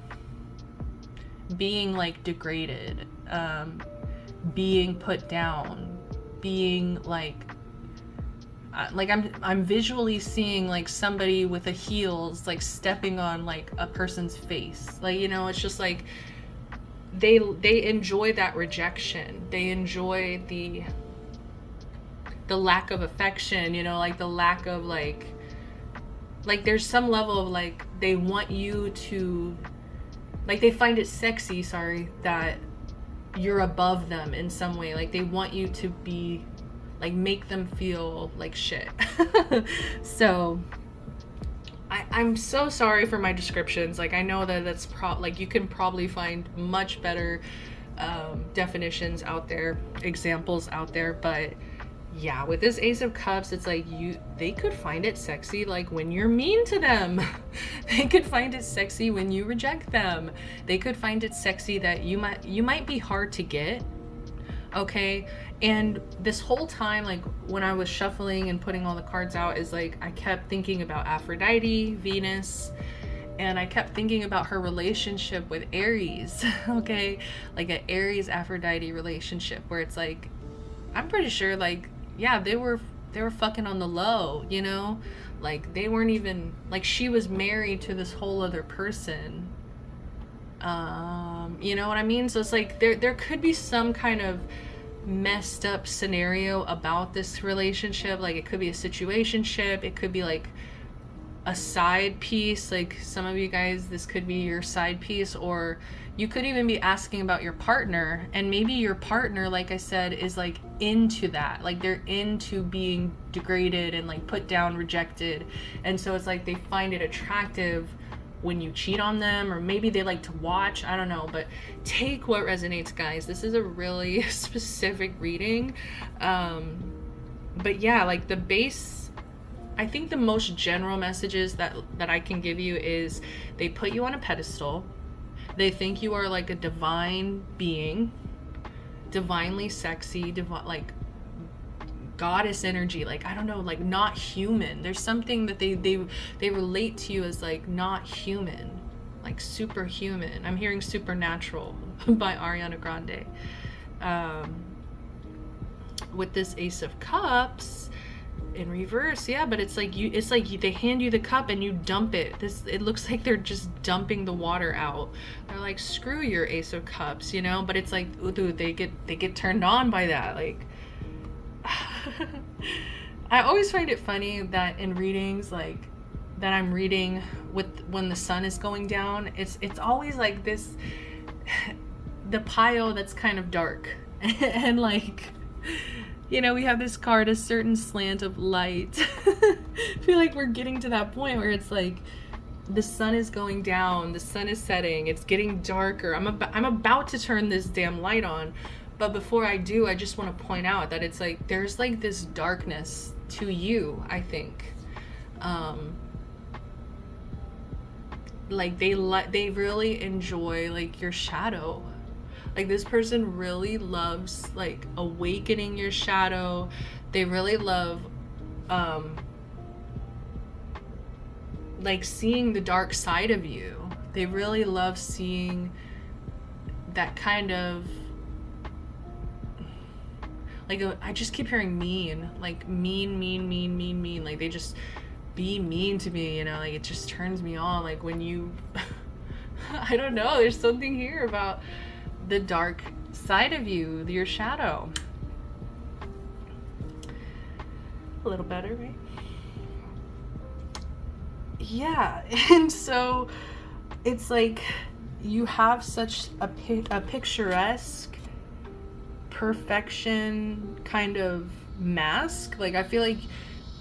being like degraded, being put down, being like I'm visually seeing like somebody with a heels like stepping on like a person's face. Like, you know, it's just like they enjoy that rejection. They enjoy the lack of affection, you know, like the lack of like there's some level of like they want you to, like, they find it sexy, that you're above them in some way. Like, they want you to be like, make them feel like shit. So I'm so sorry for my descriptions. Like, I know that that's like, you can probably find much better definitions out there, examples out there, but yeah, with this Ace of Cups, it's like they could find it sexy like when you're mean to them. They could find it sexy when you reject them. They could find it sexy that you might be hard to get. Okay, and this whole time, like when I was shuffling and putting all the cards out, is like I kept thinking about Aphrodite, Venus, and I kept thinking about her relationship with Aries. Okay, like an Aries Aphrodite relationship where it's like, I'm pretty sure, like, yeah, they were fucking on the low, you know, like they weren't even, like, she was married to this whole other person. You know what I mean? So it's like there could be some kind of messed up scenario about this relationship. Like, it could be a situationship, it could be like a side piece, like some of you guys, this could be your side piece, or you could even be asking about your partner, and maybe your partner, like I said, is like into that, like they're into being degraded and like put down, rejected, and so it's like they find it attractive when you cheat on them, or maybe they like to watch, I don't know, but take what resonates, guys. This is a really specific reading, but yeah, like the base, I think the most general messages that I can give you is they put you on a pedestal. They think you are like a divine being, divinely sexy, like goddess energy, like, I don't know, like not human. There's something that they relate to you as like not human, like superhuman. I'm hearing Supernatural by Ariana Grande. With this Ace of Cups in reverse, yeah, but it's like they hand you the cup and you dump it. It looks like they're just dumping the water out. They're like, screw your Ace of Cups, you know, but it's like, ooh, dude, they get turned on by that. Like, I always find it funny that in readings, like that I'm reading when the sun is going down, it's always like this, the pile that's kind of dark. And like, you know, we have this card, a certain slant of light. I feel like we're getting to that point where it's like the sun is going down, the sun is setting, it's getting darker. I'm about to turn this damn light on. But before I do, I just want to point out that it's like there's like this darkness to you, I think. Like they really enjoy like your shadow. Like, this person really loves like awakening your shadow. They really love like seeing the dark side of you. They really love seeing that kind of, like, I just keep hearing mean, like mean. Like, they just be mean to me, you know, like, it just turns me on. Like, when you, I don't know, there's something here about the dark side of you, your shadow. A little better, right? Yeah, and so it's like you have such a picturesque perfection kind of mask. Like, I feel like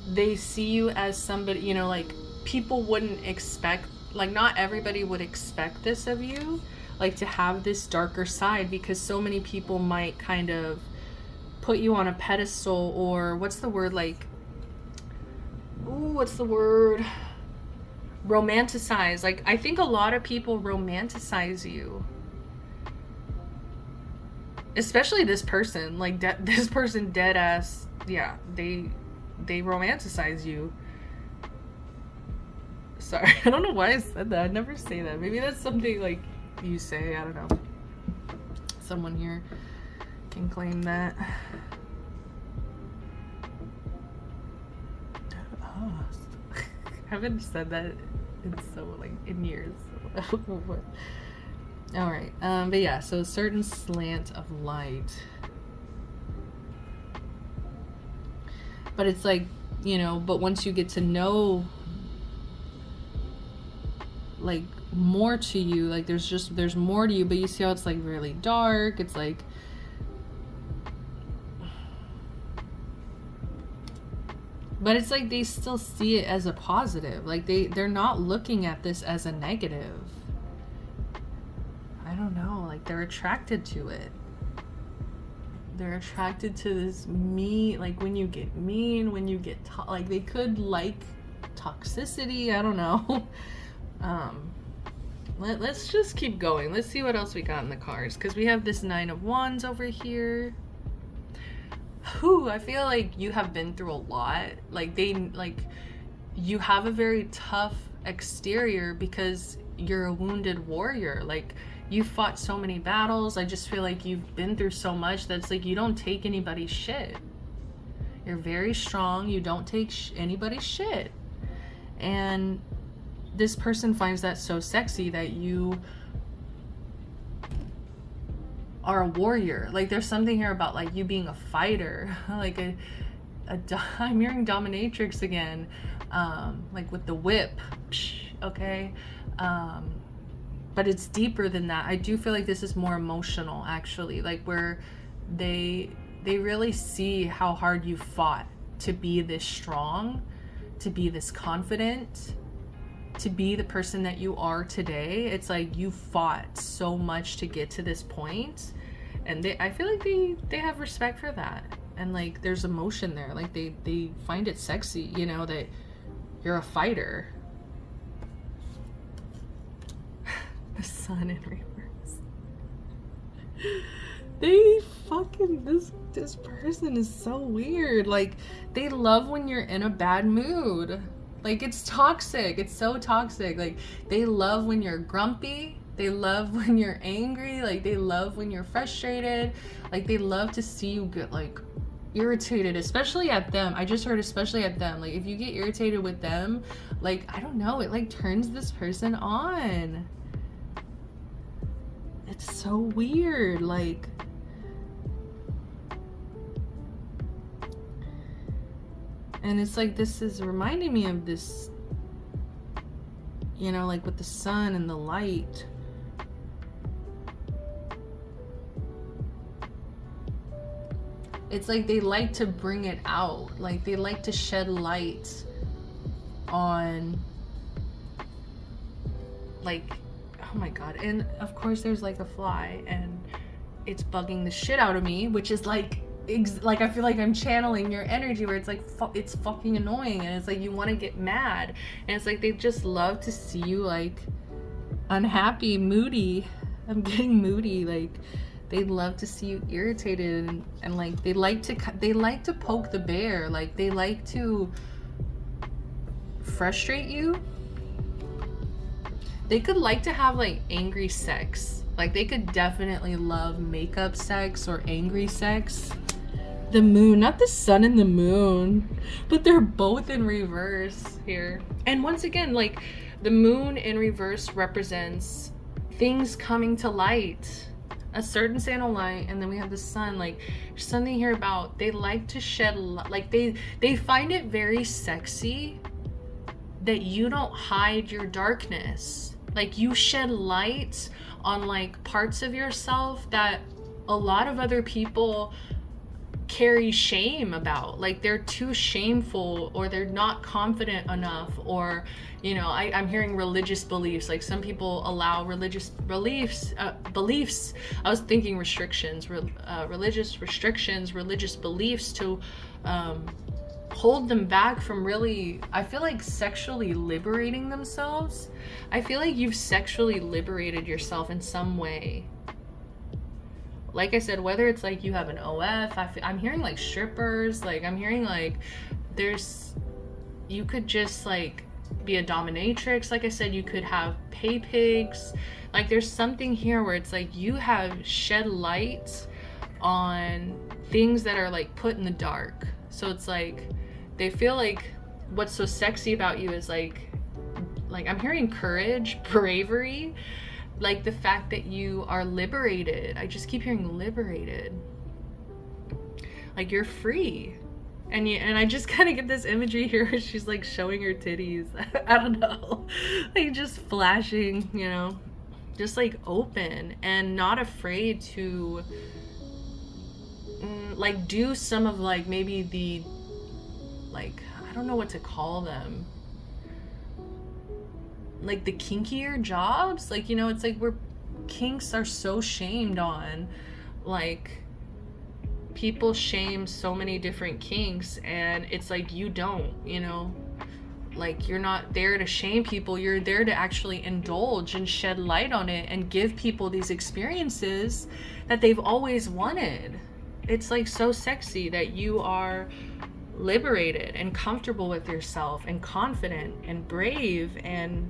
they see you as somebody, you know, like, people wouldn't expect, like, not everybody would expect this of you, like, to have this darker side, because so many people might kind of put you on a pedestal, or what's the word, like, romanticize. Like, I think a lot of people romanticize you, especially this person, like, this person dead ass, yeah, they romanticize you. Sorry, I don't know why I said that. I'd never say that. Maybe that's something like you say, I don't know. Someone here can claim that. Oh, I haven't said that in in years. All right, but yeah, so a certain slant of light. But it's like, you know, but once you get to know, like, more to you, like, there's more to you, but you see how it's, like, really dark. It's like, but it's like they still see it as a positive. Like, they're not looking at this as a negative. I don't know, like, they're attracted to it. They're attracted to this mean, like, when you get mean, when you get like, they could like toxicity, I don't know. Let's just keep going. Let's see what else we got in the cards, because we have this 9 of Wands over here. Whew, I feel like you have been through a lot. Like, you have a very tough exterior because you're a wounded warrior. Like, you fought so many battles. I just feel like you've been through so much that's like, you don't take anybody's shit. You're very strong. You don't take anybody's shit. And this person finds that so sexy, that you are a warrior. Like, there's something here about, like, you being a fighter. Like, I'm hearing dominatrix again. Like, with the whip. Okay. But it's deeper than that. I do feel like this is more emotional, actually, like, where they really see how hard you fought to be this strong, to be this confident, to be the person that you are today. It's like you fought so much to get to this point, and I feel like they have respect for that, and, like, there's emotion there. Like, they find it sexy, you know, that you're a fighter. The sun in reverse. They fucking, this person is so weird. Like, they love when you're in a bad mood. Like, it's toxic. It's so toxic. Like, they love when you're grumpy. They love when you're angry. Like, they love when you're frustrated. Like, they love to see you get, like, irritated, especially at them. I just heard especially at them. Like, if you get irritated with them, like, I don't know, it, like, turns this person on. It's so weird. Like, and it's like, this is reminding me of this, you know, like, with the sun and the light. It's like they like to bring it out. Like, they like to shed light on, like, oh my god. And of course there's, like, a fly, and it's bugging the shit out of me, which is like I feel like I'm channeling your energy, where it's like, it's fucking annoying, and it's like you want to get mad, and it's like they just love to see you, like, unhappy, moody. I'm getting moody. Like, they love to see you irritated, and like, they like to poke the bear. Like, they like to frustrate you. They could like to have like angry sex. Like they could definitely love makeup sex or angry sex. The moon, not the sun and the moon, but they're both in reverse here. And once again, like the moon in reverse represents things coming to light, a certain sandal light, and then we have the sun. Like there's something here about they like to shed light. Like they find it very sexy that you don't hide your darkness. Like you shed light on like parts of yourself that a lot of other people carry shame about. Like they're too shameful, or they're not confident enough, or I'm hearing religious beliefs. Like some people allow religious beliefs. I was thinking restrictions, religious restrictions, religious beliefs to hold them back from really, I feel like, sexually liberating themselves. I feel like you've sexually liberated yourself in some way. Like I said, whether it's like you have an OF, I'm hearing like strippers, like I'm hearing like you could just like be a dominatrix. Like I said, you could have pay pigs. Like there's something here where it's like you have shed light on things that are like put in the dark. So it's like they feel like what's so sexy about you is like I'm hearing courage, bravery, like the fact that you are liberated. I just keep hearing liberated. Like you're free. And I just kind of get this imagery here where she's like showing her titties. I don't know. Like just flashing, just like open and not afraid to like do some of like maybe the like, I don't know what to call them, like the kinkier jobs. Like it's like where kinks are so shamed on. Like people shame so many different kinks, and it's like you don't, like you're not there to shame people. You're there to actually indulge and shed light on it and give people these experiences that they've always wanted. It's like so sexy that you are liberated and comfortable with yourself and confident and brave and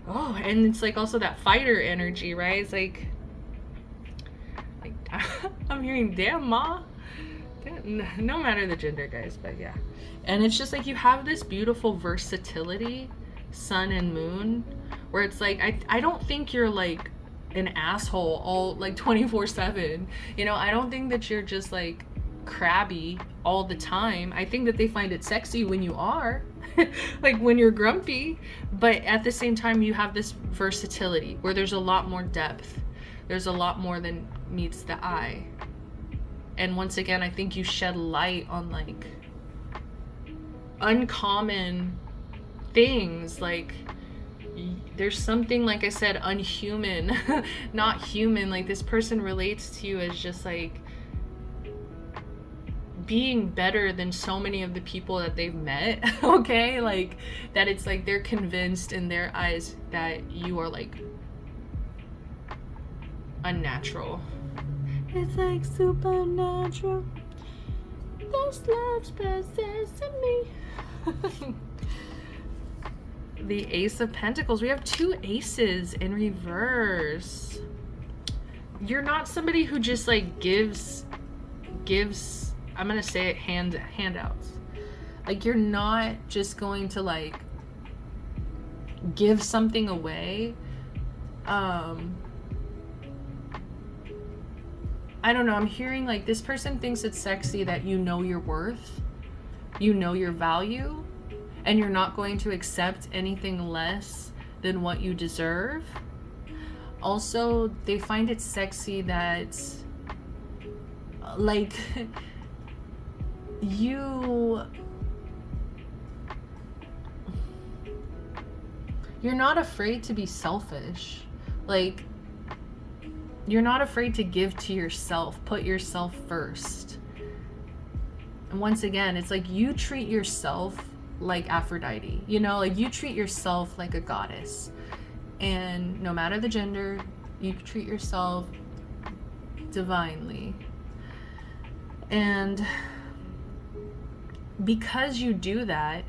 and it's like also that fighter energy, right? It's like I'm hearing damn ma, no matter the gender, guys, but yeah. And it's just like you have this beautiful versatility, sun and moon, where it's like I don't think you're like an asshole all like 24/7. I don't think that you're just like crabby all the time. I think that they find it sexy when you are like when you're grumpy, but at the same time you have this versatility where there's a lot more depth. There's a lot more than meets the eye. And once again, I think you shed light on like uncommon things. Like there's something, like I said, unhuman, not human. Like this person relates to you as just like being better than so many of the people that they've met. Okay, like that it's like they're convinced in their eyes that you are like unnatural. It's like supernatural. This love's possessing me. The Ace of Pentacles. We have two aces in reverse. You're not somebody who just like gives I'm gonna say it, handouts. Like you're not just going to like give something away. I don't know, I'm hearing like this person thinks it's sexy that you know your worth, you know your value, and you're not going to accept anything less than what you deserve. Also, they find it sexy that like you're not afraid to be selfish. Like you're not afraid to give to yourself, put yourself first. And once again, it's like you treat yourself like Aphrodite, like you treat yourself like a goddess. And no matter the gender, you treat yourself divinely. And because you do that,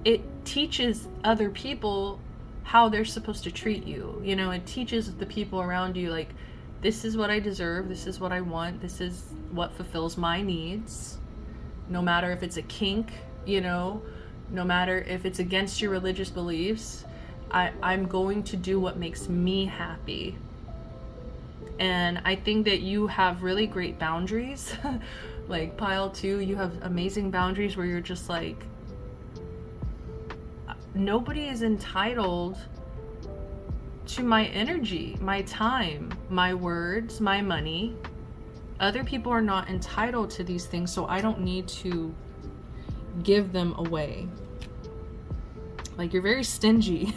it teaches other people how they're supposed to treat you. You know, it teaches the people around you, like, this is what I deserve, this is what I want, this is what fulfills my needs. No matter if it's a kink, you know, no matter if it's against your religious beliefs, I'm going to do what makes me happy. And I think that you have really great boundaries. Like pile 2, you have amazing boundaries where you're just like, nobody is entitled to my energy, my time, my words, my money. Other people are not entitled to these things, so I don't need to give them away. Like, you're very stingy.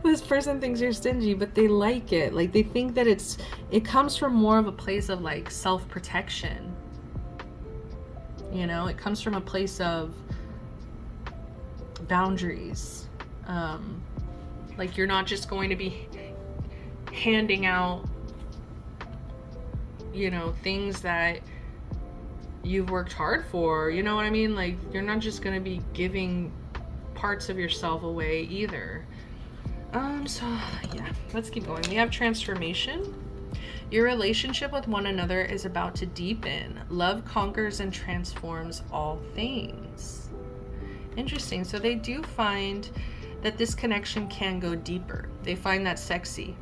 This person thinks you're stingy, but they like it. Like, they think that it comes from more of a place of like self-protection. You know, it comes from a place of boundaries. Like, you're not just going to be handing out, you know, things that you've worked hard for, you know what I mean? Like, you're not just going to be giving parts of yourself away either. So yeah, let's keep going. We have transformation. Your relationship with one another is about to deepen. Love conquers and transforms all things. Interesting. So they do find that this connection can go deeper. They find that sexy.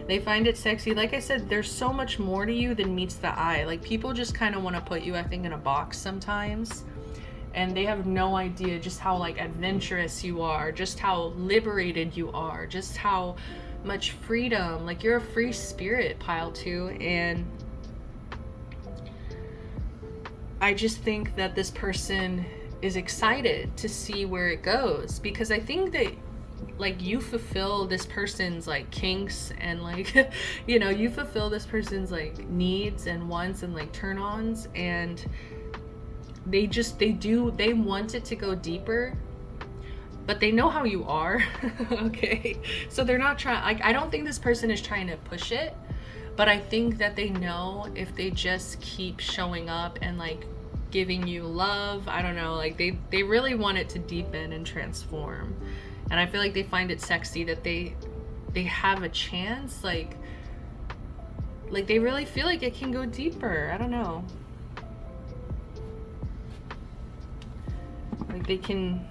They find it sexy. Like I said, there's so much more to you than meets the eye. Like, people just kind of want to put you, I think, in a box sometimes. And they have no idea just how like adventurous you are, just how liberated you are, just how much freedom. Like, you're a free spirit, pile 2. And I just think that this person is excited to see where it goes, because I think that like you fulfill this person's like kinks and like you know, you fulfill this person's like needs and wants and like turn-ons, and they want it to go deeper, but they know how you are. Okay, so they're not trying, like, I don't think this person is trying to push it, but I think that they know if they just keep showing up and like giving you love, I don't know, like they really want it to deepen and transform. And I feel like they find it sexy that they have a chance, like they really feel like it can go deeper. I don't know, like they can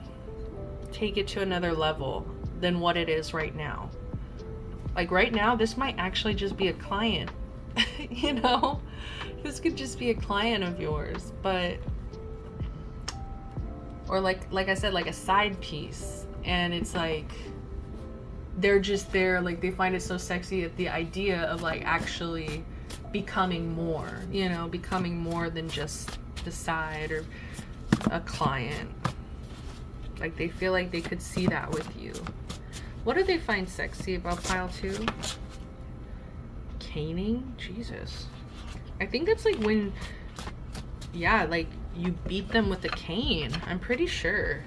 take it to another level than what it is right now. Like right now, this might actually just be a client. You know, this could just be a client of yours, but, or like I said, like a side piece. And it's like they're just there, like they find it so sexy at the idea of like actually becoming more, you know, becoming more than just the side or a client. Like they feel like they could see that with you. What do they find sexy about pile 2? Caning? Jesus. I think that's like when, yeah, like you beat them with a cane. I'm pretty sure.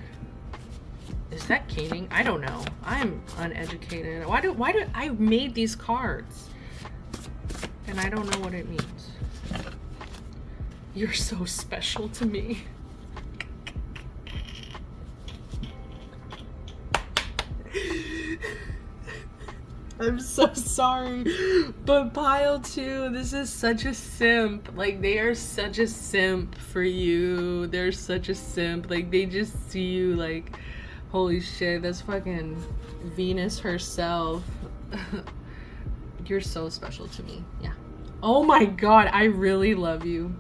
Is that caning? I don't know. I'm uneducated. Why do I made these cards and I don't know what it means? You're so special to me. I'm so sorry, but pile 2, this is such a simp. Like, they are such a simp for you. They're such a simp. Like, they just see you like, holy shit, that's fucking Venus herself. You're so special to me. Yeah. Oh my god, I really love you.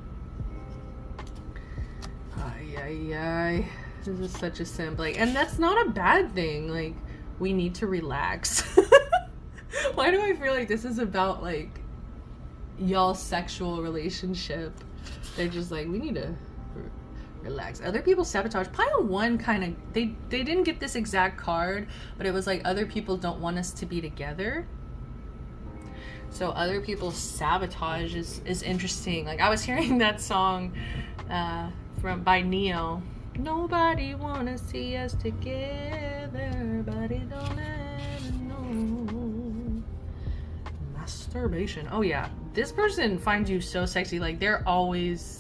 Ay, ay, ay. This is such a simp. Like, and that's not a bad thing. Like, we need to relax. Why do I feel like this is about like y'all's sexual relationship? They're just like, we need to relax. Other people sabotage. Pile 1 kind of, they didn't get this exact card, but it was like other people don't want us to be together. So other people's sabotage is interesting. Like I was hearing that song by Neo. Nobody wanna see us together, but it don't ever know. Masturbation. Oh yeah, this person finds you so sexy. Like they're always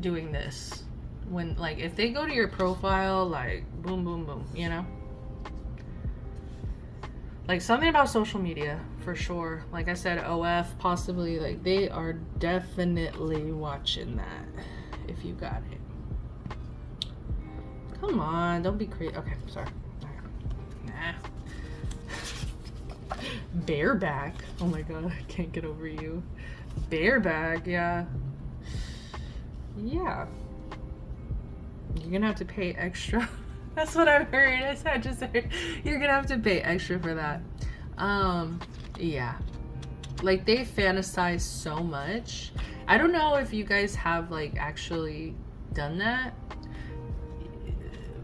doing this. When like if they go to your profile, like boom boom boom, you know. Like something about social media for sure. Like I said, OF possibly, like they are definitely watching that if you got it. Come on, don't be crazy. Okay, sorry. Nah. Bareback. Oh my god, I can't get over you. Bareback, yeah. Yeah. You're gonna have to pay extra. That's what I've heard. I just heard you're gonna have to pay extra for that. Yeah. Like they fantasize so much. I don't know if you guys have like actually done that,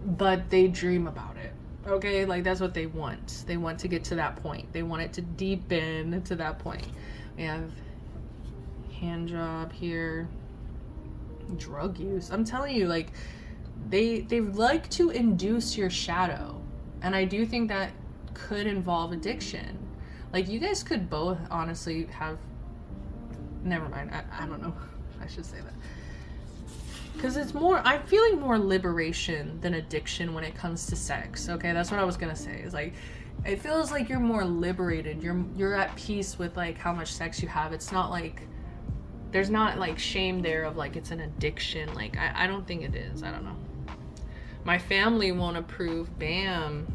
but they dream about it. Okay, like that's what they want. They want to get to that point. They want it to deepen to that point. We have hand job here. Drug use. I'm telling you, like they like to induce your shadow, and I do think that could involve addiction. Like you guys could both honestly have, never mind, I don't know, I should say that, because it's more, I'm feeling more liberation than addiction when it comes to sex. Okay, that's what I was gonna say. Is like it feels like you're more liberated, you're at peace with like how much sex you have. It's not like there's not like shame there of like it's an addiction. Like I don't think it is. I don't know. My family won't approve. Bam.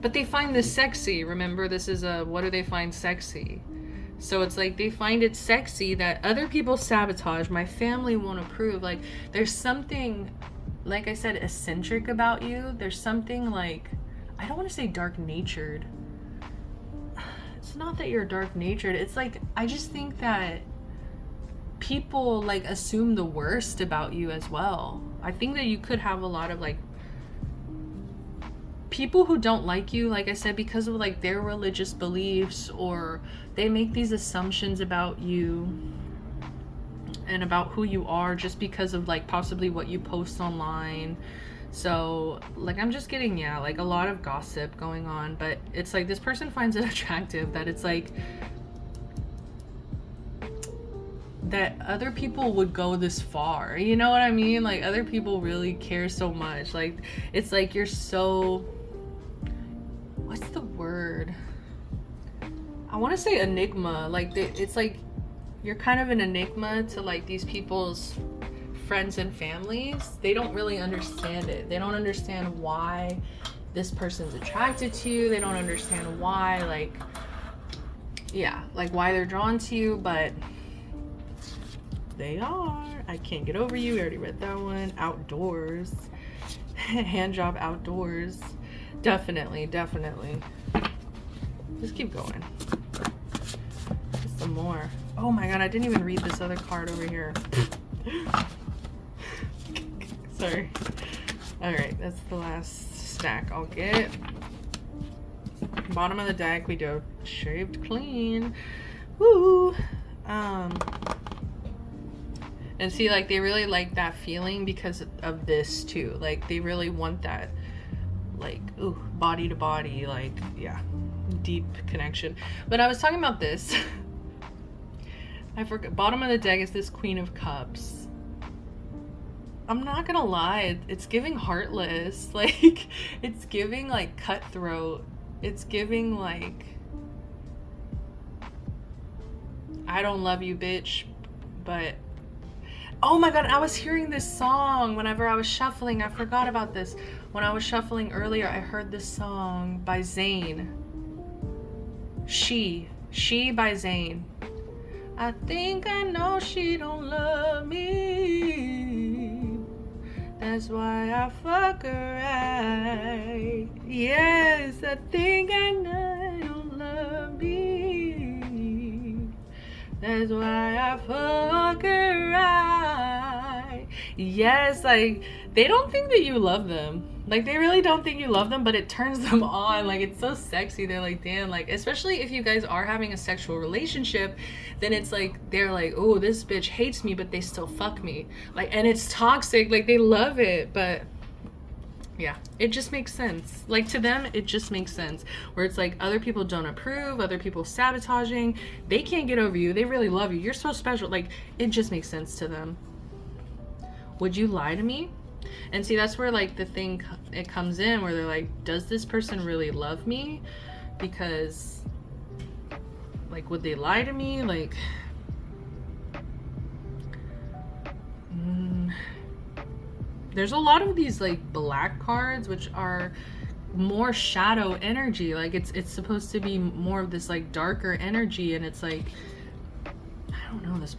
But they find this sexy. Remember, this is a, what do they find sexy? So it's like they find it sexy that other people sabotage. My family won't approve. Like there's something, like I said, eccentric about you. There's something like, I don't want to say dark natured. It's not that you're dark natured. It's like, I just think that people like assume the worst about you as well. I think that you could have a lot of like people who don't like you, like I said, because of like their religious beliefs, or they make these assumptions about you and about who you are just because of like possibly what you post online. So like I'm just getting, yeah, like a lot of gossip going on, but it's like this person finds it attractive that it's like that other people would go this far, you know what I mean? Like other people really care so much. Like it's like you're so, what's the word, I want to say enigma. Like it's like you're kind of an enigma to like these people's friends and families. They don't really understand it. They don't understand why this person's attracted to you. They don't understand why, like, yeah, like why they're drawn to you, but they are. I can't get over you. We already read that one. Outdoors. Hand job outdoors. Definitely. Just keep going. Just some more. Oh my god, I didn't even read this other card over here. Sorry. Alright, that's the last stack I'll get. Bottom of the deck, we do shaved clean. Woo! And see, like, they really like that feeling because of this, too. Like, they really want that, like, ooh, body to body, like, yeah, deep connection. But I was talking about this. I forgot. Bottom of the deck is this Queen of Cups. I'm not gonna lie, it's giving heartless. Like, it's giving, like, cutthroat. It's giving, like, I don't love you, bitch, but... Oh my god, I was hearing this song whenever I was shuffling. I forgot about this. When I was shuffling earlier, I heard this song by Zayn. She by Zayn. I think I know she don't love me. That's why I fuck her right. Yes, I think I know you don't love me. That's why I fuck her right. Yes, like, they don't think that you love them. Like, they really don't think you love them, but it turns them on. Like, it's so sexy. They're like, damn, like, especially if you guys are having a sexual relationship, then it's like, they're like, oh, this bitch hates me, but they still fuck me. Like, and it's toxic. Like, they love it, but... yeah, it just makes sense. Like, to them, it just makes sense. Where it's like, other people don't approve, other people sabotaging, they can't get over you, they really love you, you're so special. Like, it just makes sense to them. Would you lie to me? And see, that's where, like, the thing, it comes in, where they're like, does this person really love me? because, like, would they lie to me? Like, there's a lot of these like black cards which are more shadow energy. Like it's supposed to be more of this like darker energy, and it's like, I don't know, this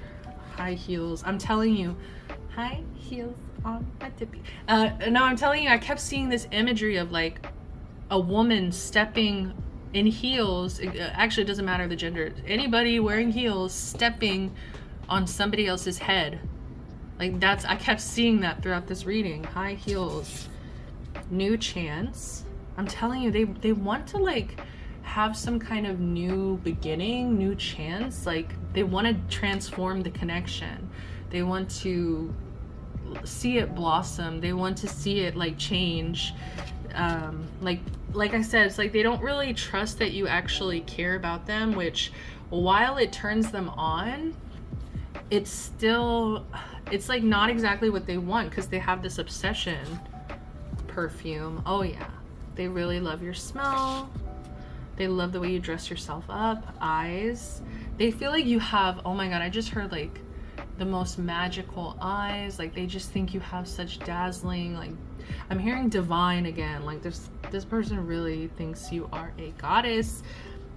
high heels. I'm telling you, high heels on my tippy. No, I'm telling you, I kept seeing this imagery of like a woman stepping in heels. Actually, it doesn't matter the gender. Anybody wearing heels stepping on somebody else's head. Like that's, I kept seeing that throughout this reading. High heels, new chance. I'm telling you, they want to like have some kind of new beginning, new chance. Like they want to transform the connection. They want to see it blossom. They want to see it like change. Like I said, it's like they don't really trust that you actually care about them, which while it turns them on, it's still, it's like not exactly what they want, because they have this obsession. Perfume. Oh yeah, they really love your smell. They love the way you dress yourself up. Eyes. They feel like you have, oh my god, I just heard like the most magical eyes. Like they just think you have such dazzling, like, I'm hearing divine again. Like this person really thinks you are a goddess.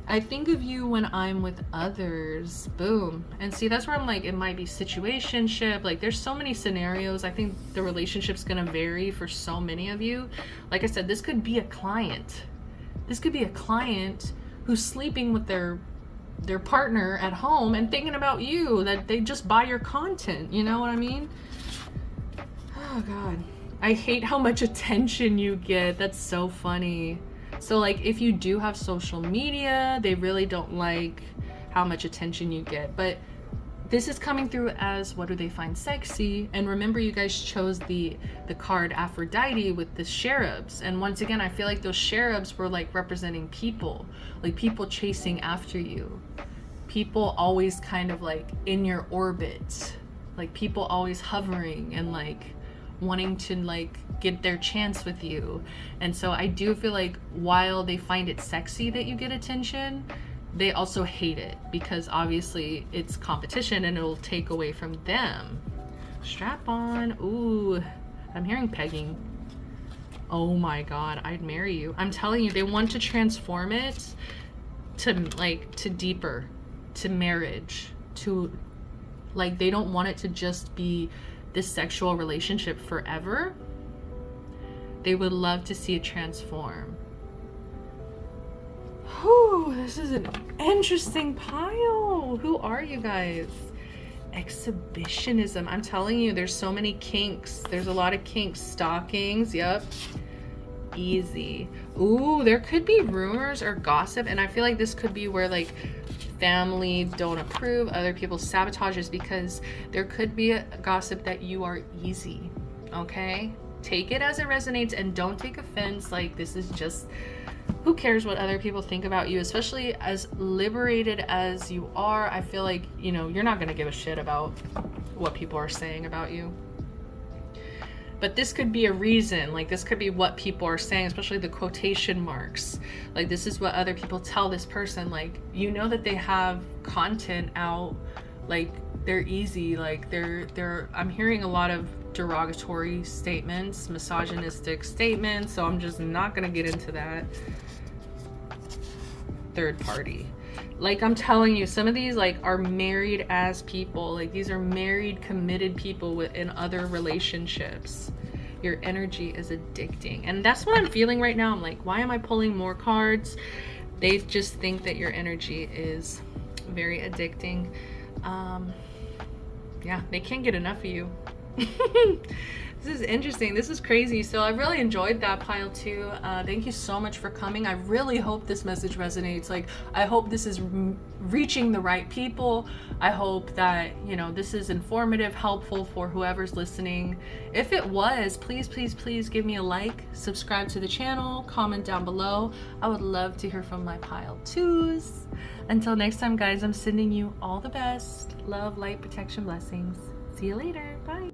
I think of you when I'm with others. Boom. And see, that's where I'm like, it might be situationship. Like there's so many scenarios. I think the relationship's gonna vary for so many of you. Like I said, this could be a client. This could be a client who's sleeping with their partner at home and thinking about you, that they just buy your content. You know what I mean? Oh god. I hate how much attention you get. That's so funny. So like if you do have social media, they really don't like how much attention you get. But this is coming through as, what do they find sexy? And remember, you guys chose the card Aphrodite with the cherubs. And once again, I feel like those cherubs were like representing people, like people chasing after you. People always kind of like in your orbit, like people always hovering and like wanting to like get their chance with you. And so I do feel like while they find it sexy that you get attention, they also hate it, because obviously it's competition and it'll take away from them. Strap on. Ooh, I'm hearing pegging. Oh my god, I'd marry you. I'm telling you, they want to transform it to like to deeper, to marriage, to like, they don't want it to just be this sexual relationship forever. They would love to see it transform. Whew, this is an interesting pile. Who are you guys? Exhibitionism. I'm telling you, there's so many kinks. There's a lot of kinks. Stockings. Yep. Easy. Ooh, there could be rumors or gossip, and I feel like this could be where like family don't approve, other people sabotages, because there could be a gossip that you are easy. Okay, take it as it resonates and don't take offense. Like this is just, who cares what other people think about you, especially as liberated as you are. I feel like, you know, you're not going to give a shit about what people are saying about you. But this could be a reason, like this could be what people are saying, especially the quotation marks. Like this is what other people tell this person. Like, you know that they have content out, like they're easy, like they're I'm hearing a lot of derogatory statements, misogynistic statements, so I'm just not gonna get into that. Third party. Like I'm telling you, some of these like are married as people. Like these are married, committed people in other relationships. Your energy is addicting. And that's what I'm feeling right now. I'm like, why am I pulling more cards? They just think that your energy is very addicting. Yeah, they can't get enough of you. This is interesting. This is crazy. So I really enjoyed that pile too. Thank you so much for coming. I really hope this message resonates. Like, I hope this is reaching the right people. I hope that, you know, this is informative, helpful for whoever's listening. If it was, please, please, please give me a like, subscribe to the channel, comment down below. I would love to hear from my pile twos. Until next time, guys, I'm sending you all the best. Love, light, protection, blessings. See you later. Bye.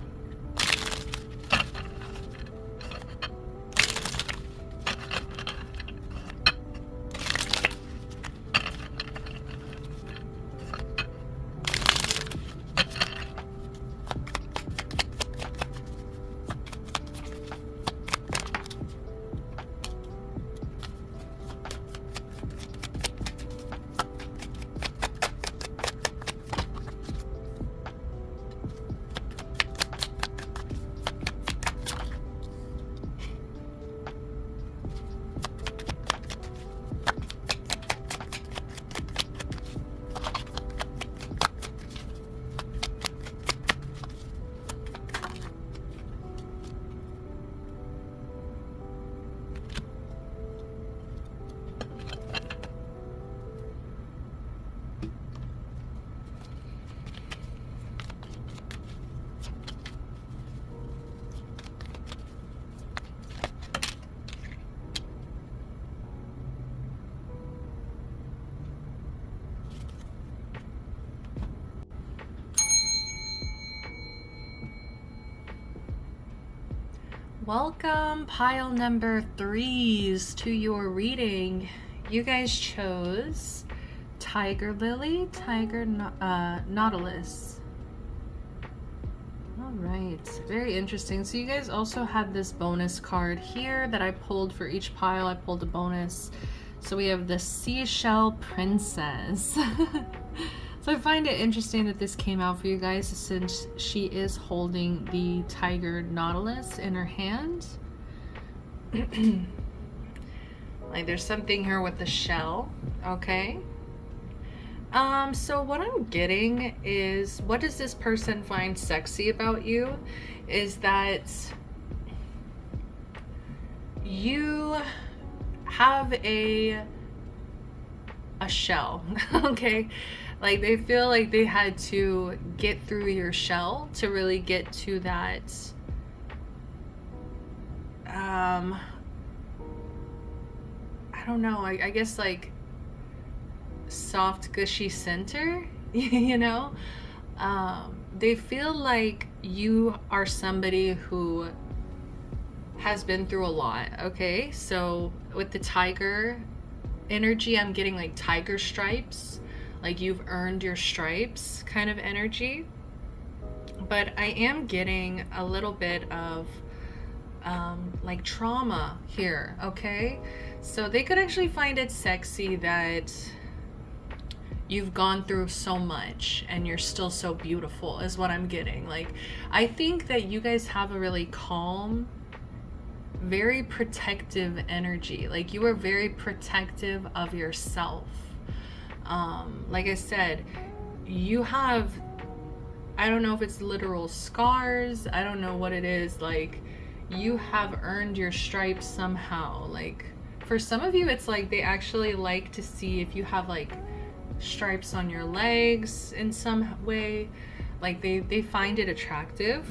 Welcome, pile number 3s, to your reading. You guys chose Tiger Lily, Nautilus. All right, very interesting. So you guys also had this bonus card here that I pulled for each pile. I pulled a bonus. So we have the Seashell Princess. So I find it interesting that this came out for you guys since she is holding the Tiger Nautilus in her hand. Like there's something here with the shell, okay? So what I'm getting is, what does this person find sexy about you? Is that you have a shell, okay? Like they feel like they had to get through your shell to really get to that I don't know, I guess like soft gushy center, you know. They feel like you are somebody who has been through a lot, okay? So with the tiger energy, I'm getting like tiger stripes, like you've earned your stripes kind of energy. But I am getting a little bit of like trauma here, okay? So they could actually find it sexy that you've gone through so much and you're still so beautiful, is what I'm getting. Like I think that you guys have a really calm, very protective energy. Like you are very protective of yourself. Like I said, you have, I don't know if it's literal scars, I don't know what it is, like you have earned your stripes somehow. Like for some of you, it's like they actually like to see if you have like stripes on your legs in some way, like they find it attractive.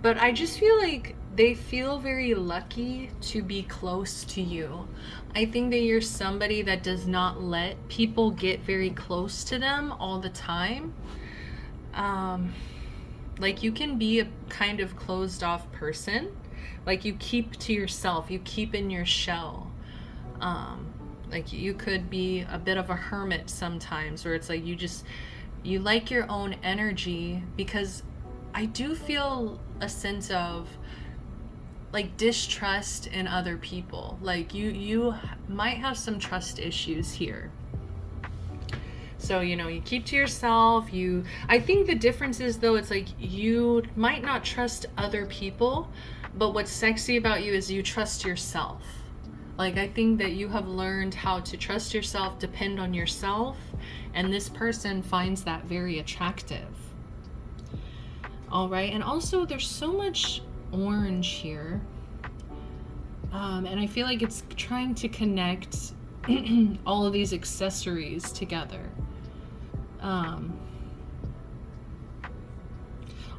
But I just feel like they feel very lucky to be close to you. I think that you're somebody that does not let people get very close to them all the time. Like you can be a kind of closed off person. Like you keep to yourself, you keep in your shell. Like you could be a bit of a hermit sometimes, where it's like you like your own energy, because I do feel a sense of like distrust in other people. Like you might have some trust issues here. So, you know, you keep to yourself. I think the difference is, though, it's like you might not trust other people, but what's sexy about you is you trust yourself. Like, I think that you have learned how to trust yourself, depend on yourself, and this person finds that very attractive. All right, and also there's so much orange here. And I feel like it's trying to connect all of these accessories together.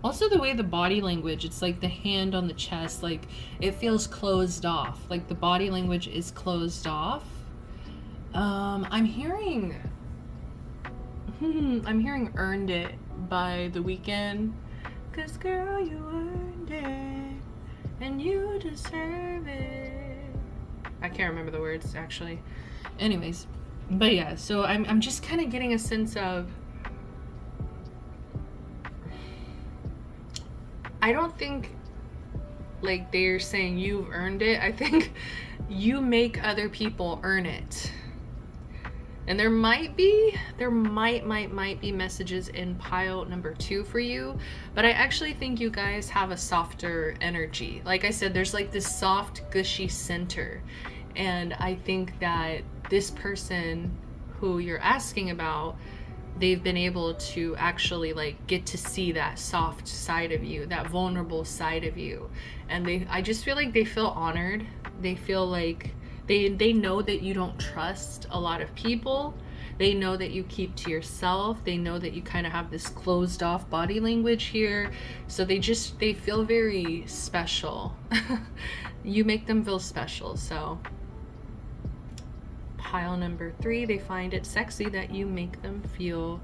Also the way the body language, it's like the hand on the chest, like it feels closed off, like the body language is closed off. I'm hearing Earned It by The Weeknd, 'cause girl, you earned it and you deserve it. I can't remember the words actually. Anyways, but yeah, so I'm just kind of getting a sense of, I don't think like they're saying you've earned it. I think you make other people earn it. And there might be messages in pile number 2 for you, but I actually think you guys have a softer energy. Like I said, there's like this soft, gushy center. And I think that this person who you're asking about, they've been able to actually like get to see that soft side of you, that vulnerable side of you. And I just feel like they feel honored. They feel like they know that you don't trust a lot of people. They know that you keep to yourself. They know that you kind of have this closed off body language here. So they feel very special. You make them feel special. So pile number 3, they find it sexy that you make them feel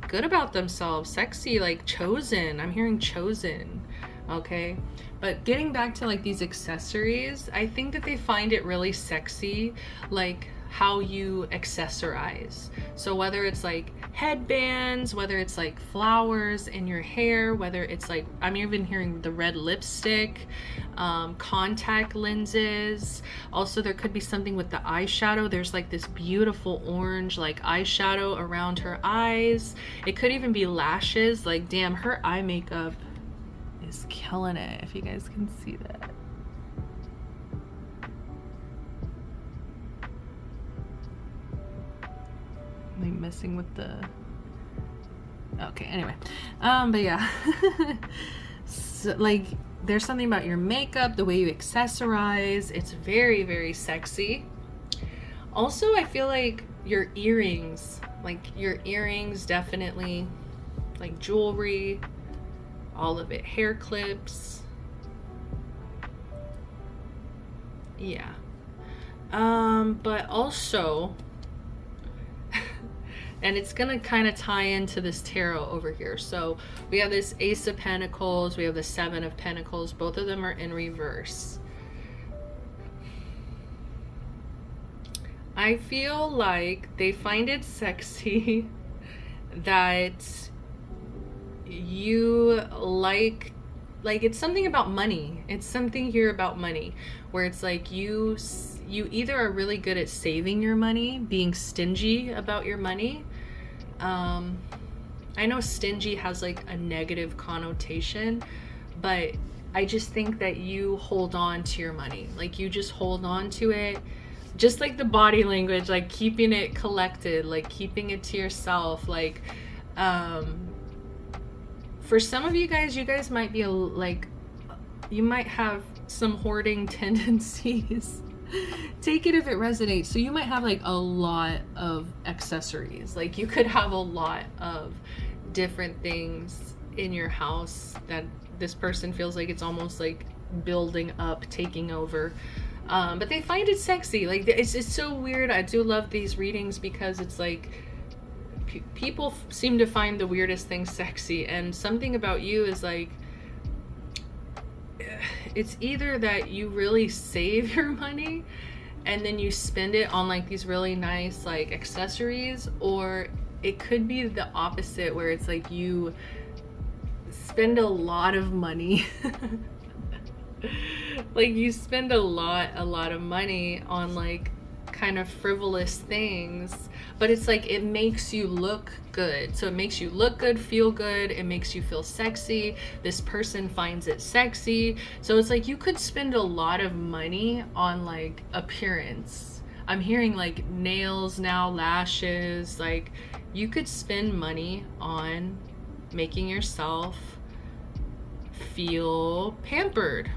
good about themselves. Sexy, like chosen. I'm hearing chosen. Okay, but getting back to like these accessories, I think that they find it really sexy, like how you accessorize. So whether it's like headbands, whether it's like flowers in your hair, whether it's like, I'm even hearing the red lipstick, contact lenses. Also, there could be something with the eyeshadow. There's like this beautiful orange like eyeshadow around her eyes. It could even be lashes. Like, damn, her eye makeup is killing it, if you guys can see that. Like messing with the, okay, anyway, but yeah. So, like, there's something about your makeup, the way you accessorize, it's very, very sexy. Also, I feel like your earrings, definitely, like jewelry, all of it, hair clips, yeah. But also, and it's gonna kind of tie into this tarot over here. So we have this Ace of Pentacles, we have the Seven of Pentacles, both of them are in reverse. I feel like they find it sexy that you like it's something about money. It's something here about money where it's like you either are really good at saving your money, being stingy about your money. I know stingy has like a negative connotation, but I just think that you hold on to your money. Like you just hold on to it, just like the body language, like keeping it collected, like keeping it to yourself. Like, for some of you guys might be like, you might have some hoarding tendencies. Take it if it resonates. So you might have like a lot of accessories. Like you could have a lot of different things in your house that this person feels like it's almost like building up, taking over. But they find it sexy. Like it's so weird. I do love these readings because it's like people seem to find the weirdest things sexy, and something about you is like, it's either that you really save your money and then you spend it on like these really nice like accessories, or it could be the opposite where it's like you spend a lot of money like you spend a lot of money on like kind of frivolous things, but it's like it makes you look good. So it makes you look good, feel good, it makes you feel sexy. This person finds it sexy. So it's like you could spend a lot of money on like appearance. I'm hearing like nails now, lashes. Like you could spend money on making yourself feel pampered.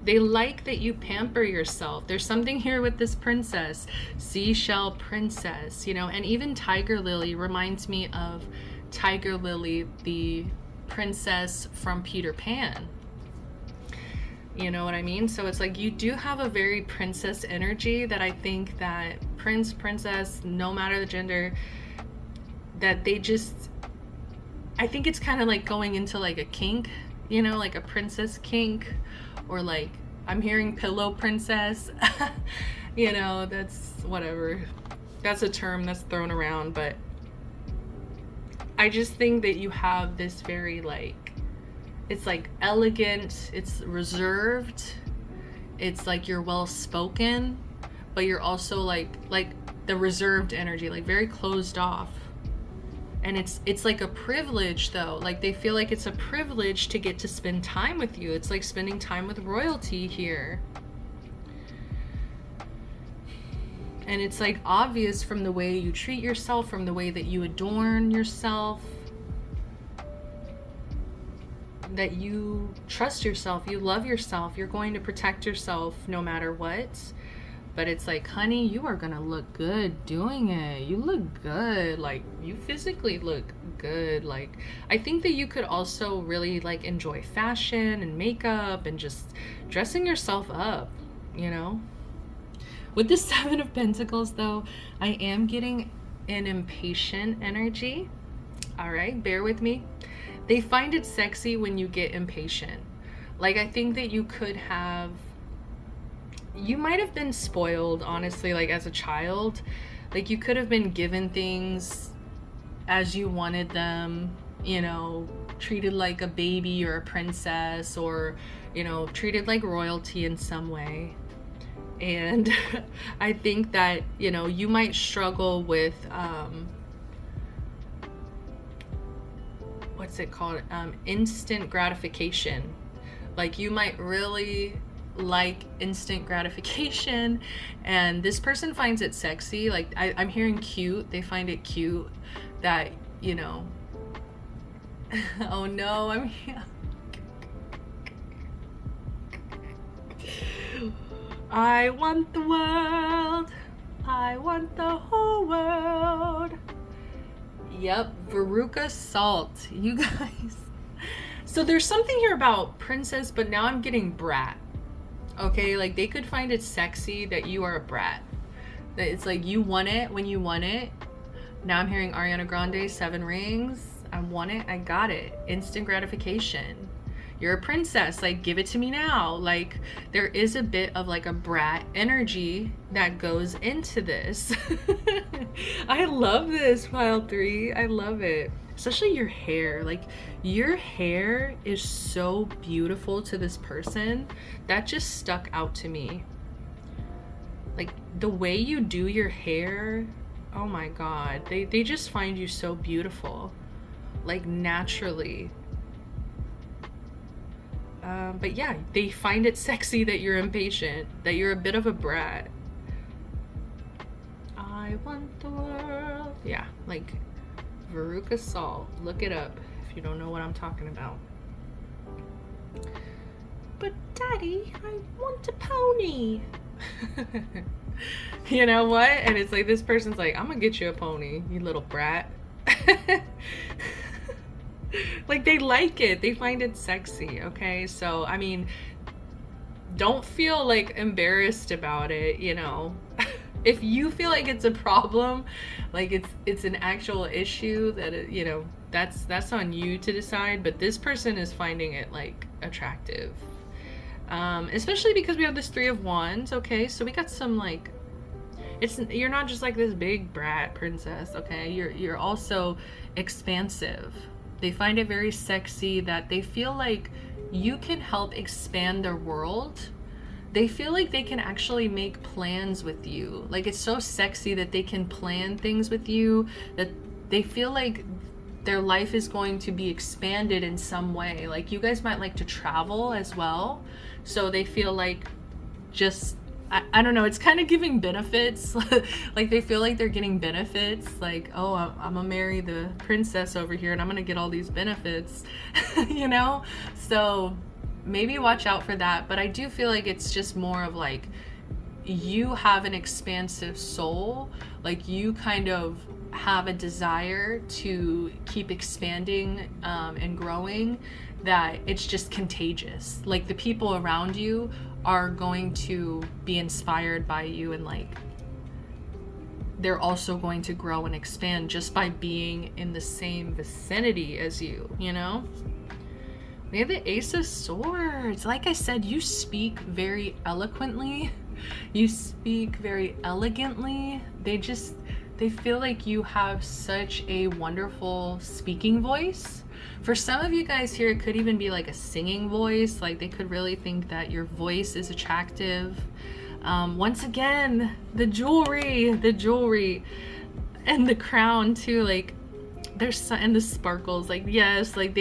They like that you pamper yourself. There's something here with this princess, seashell princess, you know, and even Tiger Lily reminds me of Tiger Lily, the princess from Peter Pan. You know what I mean? So it's like you do have a very princess energy that I think that prince, princess, no matter the gender, that they just, I think it's kind of like going into like a kink, you know, like a princess kink. Or like, I'm hearing pillow princess. You know, that's whatever. That's a term that's thrown around, but I just think that you have this very like, it's like elegant, it's reserved, it's like you're well spoken, but you're also like the reserved energy, like very closed off. And it's like a privilege though. Like they feel like it's a privilege to get to spend time with you. It's like spending time with royalty here. And it's like obvious from the way you treat yourself, from the way that you adorn yourself, that you trust yourself, you love yourself, you're going to protect yourself no matter what. But it's like, honey, you are gonna look good doing it. You look good. Like, you physically look good. Like, I think that you could also really like enjoy fashion and makeup and just dressing yourself up, you know? With the Seven of Pentacles though, I am getting an impatient energy. All right, bear with me. They find it sexy when you get impatient. Like, I think that you might have been spoiled, honestly, like as a child. Like, you could have been given things as you wanted them, you know, treated like a baby or a princess, or, you know, treated like royalty in some way. And I think that, you know, you might struggle with, what's it called? Instant gratification. Like, you might really like instant gratification, and this person finds it sexy. Like, I'm hearing cute. They find it cute that, you know, oh no, I'm I want the world. I want the whole world. Yep, Veruca Salt. You guys. So there's something here about princess, but now I'm getting brat. Okay, like, they could find it sexy that you are a brat. That it's like, you want it when you want it. Now I'm hearing Ariana Grande, 7 Rings. I want it, I got it. Instant gratification. You're a princess, like, give it to me now. Like, there is a bit of like a brat energy that goes into this. I love this, pile 3. I love it. Especially your hair. Like, your hair is so beautiful to this person. That just stuck out to me. Like, the way you do your hair, oh my god. They just find you so beautiful. Like, naturally. But yeah, they find it sexy that you're impatient, that you're a bit of a brat. I want the world. Yeah, like, Veruca Salt. Look it up if you don't know what I'm talking about. But daddy, I want a pony. You know what? And it's like, this person's like, I'm gonna get you a pony, you little brat. Like, they like it. They find it sexy, okay? So, I mean, don't feel, like, embarrassed about it, you know? If you feel like it's a problem, like, it's an actual issue that, you know, that's on you to decide. But this person is finding it, like, attractive. Especially because we have this 3 of Wands, okay? So we got some, like, you're not just, like, this big brat princess, okay? You're also expansive. They find it very sexy that they feel like you can help expand their world. They feel like they can actually make plans with you. Like, it's so sexy that they can plan things with you, that they feel like their life is going to be expanded in some way. Like, you guys might like to travel as well. So they feel like, just, I don't know, it's kind of giving benefits. Like, they feel like they're getting benefits. Like, oh, I'm gonna marry the princess over here and I'm gonna get all these benefits, you know? So maybe watch out for that. But I do feel like it's just more of like, you have an expansive soul. Like, you kind of have a desire to keep expanding and growing, that it's just contagious. Like, the people around you are going to be inspired by you, and like, they're also going to grow and expand just by being in the same vicinity as you, you know? We have the Ace of Swords. Like I said, you speak very eloquently. You speak very elegantly. They feel like you have such a wonderful speaking voice. For some of you guys here, it could even be like a singing voice. Like, they could really think that your voice is attractive. Once again, the jewelry, and the crown too. Like, and the sparkles. Like, yes, like,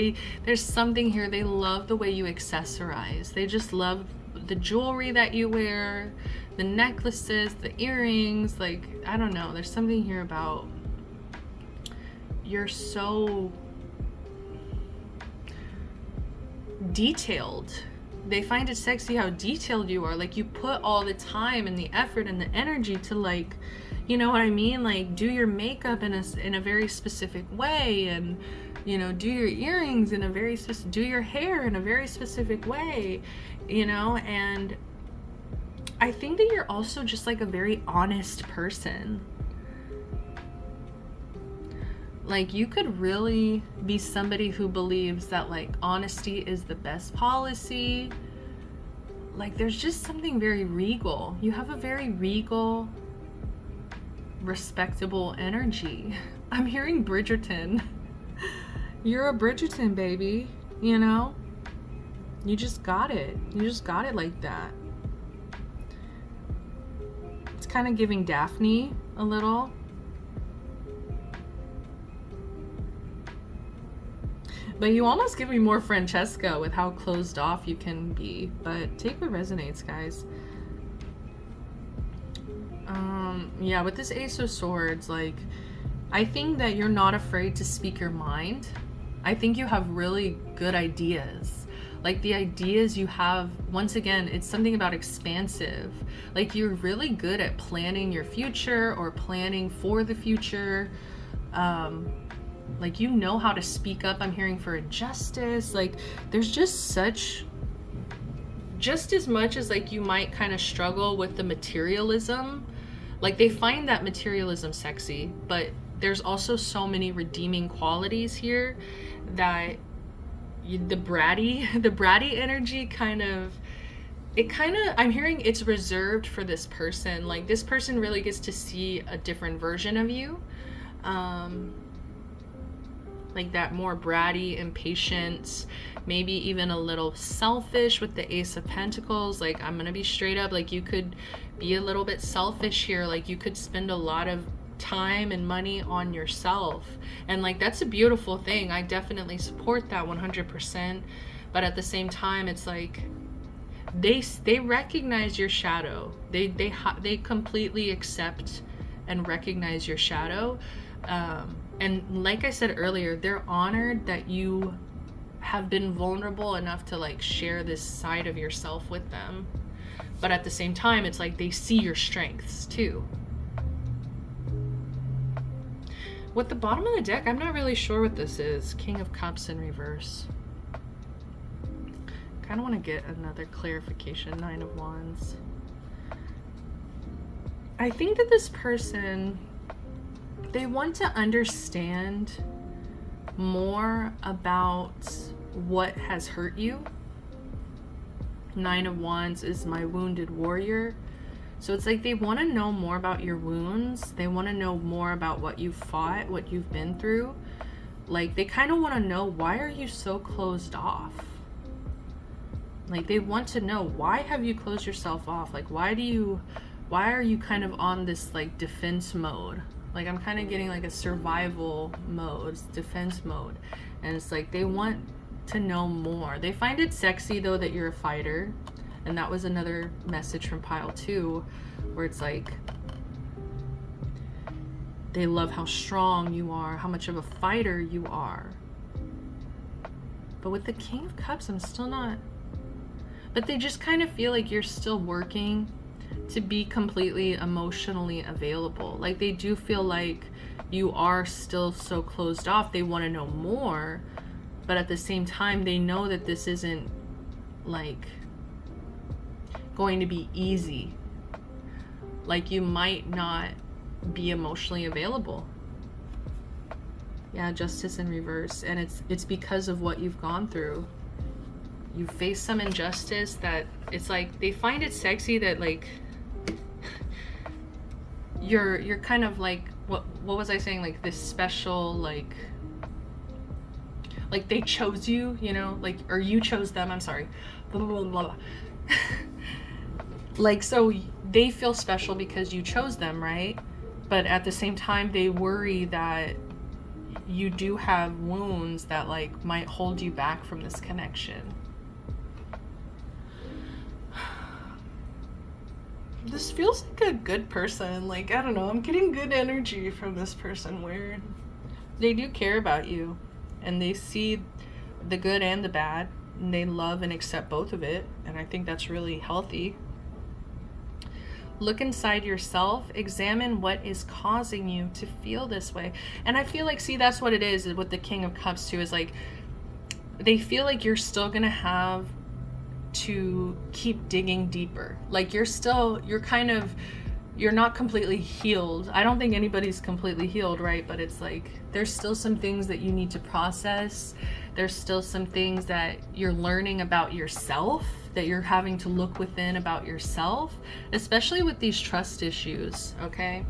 there's something here. They love the way you accessorize. They just love the jewelry that you wear, the necklaces, the earrings. Like, I don't know. There's something here about, you're so detailed. They find it sexy how detailed you are. Like, you put all the time and the effort and the energy to, like, you know what I mean? Like, do your makeup in a very specific way, and, you know, do your earrings in a very specific, do your hair in a very specific way, you know? And I think that you're also just like a very honest person. Like, you could really be somebody who believes that, like, honesty is the best policy. Like, there's just something very regal. You have a very regal, respectable energy. I'm hearing Bridgerton. You're a Bridgerton, baby. You know? You just got it. You just got it like that. It's kind of giving Daphne a little. But you almost give me more Francesca with how closed off you can be. But take what resonates, guys. Yeah, with this Ace of Swords, like, I think that you're not afraid to speak your mind. I think you have really good ideas. Like, the ideas you have, once again, it's something about expansive. Like, you're really good at planning your future or planning for the future. Like, you know how to speak up. I'm hearing for justice. Like, there's just such, just as much as, like, you might kind of struggle with the materialism. Like, they find that materialism sexy, but there's also so many redeeming qualities here that the bratty energy kind of, I'm hearing it's reserved for this person. Like, this person really gets to see a different version of you. Like that more bratty, impatient, maybe even a little selfish with the Ace of Pentacles. Like, I'm gonna be straight up, like, you could be a little bit selfish here. Like, you could spend a lot of time and money on yourself, and like, that's a beautiful thing. I definitely support that 100%. But at the same time, it's like they recognize your shadow. They completely accept and recognize your shadow. And like I said earlier, they're honored that you have been vulnerable enough to, like, share this side of yourself with them. But at the same time, it's like they see your strengths too. With the bottom of the deck, I'm not really sure what this is. King of Cups in reverse. Kind of want to get another clarification. Nine of Wands. I think that this person, they want to understand more about what has hurt you. Nine of Wands is my wounded warrior. So it's like they want to know more about your wounds. They want to know more about what you've fought, what you've been through. Like, they kind of want to know, why are you so closed off? Like, they want to know, why have you closed yourself off? Like, why are you kind of on this, like, defense mode? Like, I'm kind of getting like a survival mode, defense mode. And it's like they want to know more. They find it sexy, though, that you're a fighter. And that was another message from pile 2, where it's like they love how strong you are, how much of a fighter you are. But with the King of Cups, I'm still not. But they just kind of feel like you're still working to be completely emotionally available. Like, they do feel like you are still so closed off. They want to know more, but at the same time, they know that this isn't, like, going to be easy. Like, you might not be emotionally available. Yeah, Justice in reverse. And it's because of what you've gone through. You face some injustice that it's like they find it sexy that, like, you're kind of like, what was I saying, like this special, like they chose you, you know, like, or you chose them, I'm sorry, blah, blah, blah, blah. Like, so they feel special because you chose them, right? But at the same time, they worry that you do have wounds that, like, might hold you back from this connection. This feels like a good person. Like, I don't know, I'm getting good energy from this person where they do care about you and they see the good and the bad and they love and accept both of it. And I think that's really healthy. Look inside yourself, examine what is causing you to feel this way. And I feel like, see, that's what it is with the King of Cups too, is like they feel like you're still gonna have to keep digging deeper. Like you're kind of you're not completely healed. I don't think anybody's completely healed, right? But it's like there's still some things that you need to process. There's still some things that you're learning about yourself, that you're having to look within about yourself, especially with these trust issues, okay?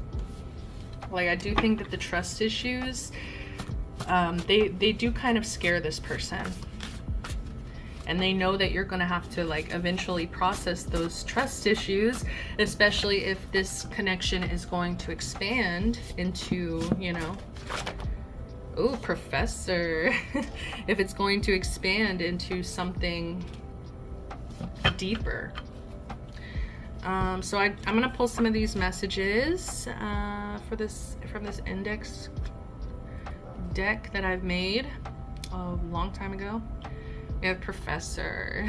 Like, I do think that the trust issues, they do kind of scare this person. And they know that you're gonna have to like eventually process those trust issues, especially if this connection is going to expand into, you know, oh, professor, if it's going to expand into something deeper. So I'm gonna pull some of these messages for this from this index deck that I've made a long time ago. We have professor.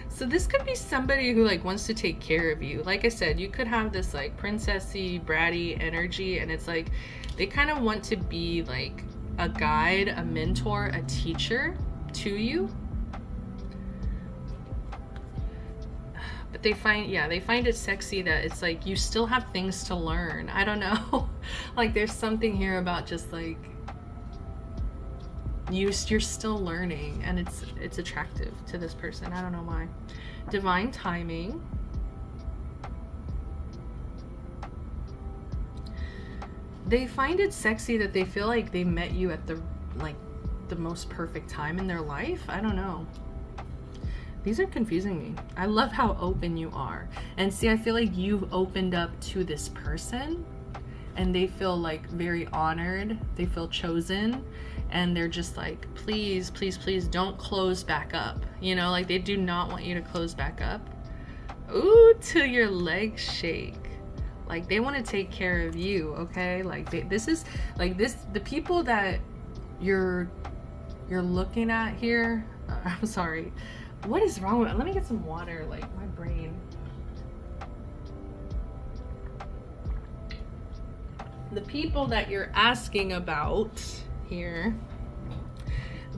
So this could be somebody who like wants to take care of you. Like I said, you could have this like princessy, bratty energy, and it's like they kind of want to be like a guide, a mentor, a teacher to you. But they find it sexy that it's like you still have things to learn. I don't know. Like there's something here about just like you're still learning, and it's attractive to this person. I don't know why. Divine timing. They find it sexy that they feel like they met you at the most perfect time in their life. I don't know. These are confusing me. I love how open you are. And see, I feel like you've opened up to this person and they feel like very honored. They feel chosen. And they're just like, please, please, please don't close back up. You know, like they do not want you to close back up. Ooh, till your legs shake. Like they want to take care of you, okay? Like this is like this, the people that you're looking at here. I'm sorry. What is wrong with, let me get some water, like my brain. The people that you're asking about here,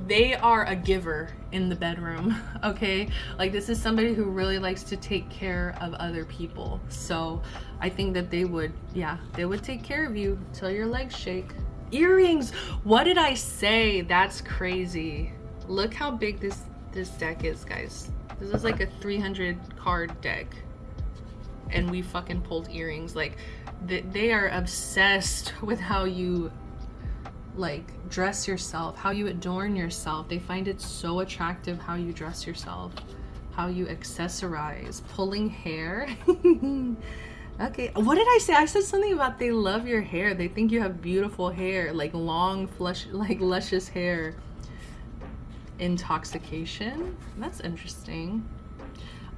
they are a giver in the bedroom, okay? Like this is somebody who really likes to take care of other people. So I think that they would take care of you till your legs shake. Earrings, what did I say? That's crazy. Look how big this deck is, guys. This is like a 300 card deck, and we fucking pulled earrings. Like they are obsessed with how you like dress yourself, how you adorn yourself. They find it so attractive how you dress yourself, how you accessorize. Pulling hair. Okay, what did I say? I said something about they love your hair. They think you have beautiful hair, like long flush, like luscious hair. Intoxication, that's interesting.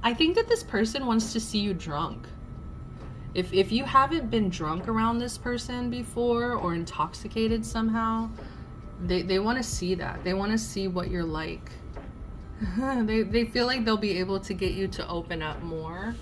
I think that this person wants to see you drunk. If you haven't been drunk around this person before or intoxicated somehow, they want to see that. They want to see what you're like. They feel like they'll be able to get you to open up more,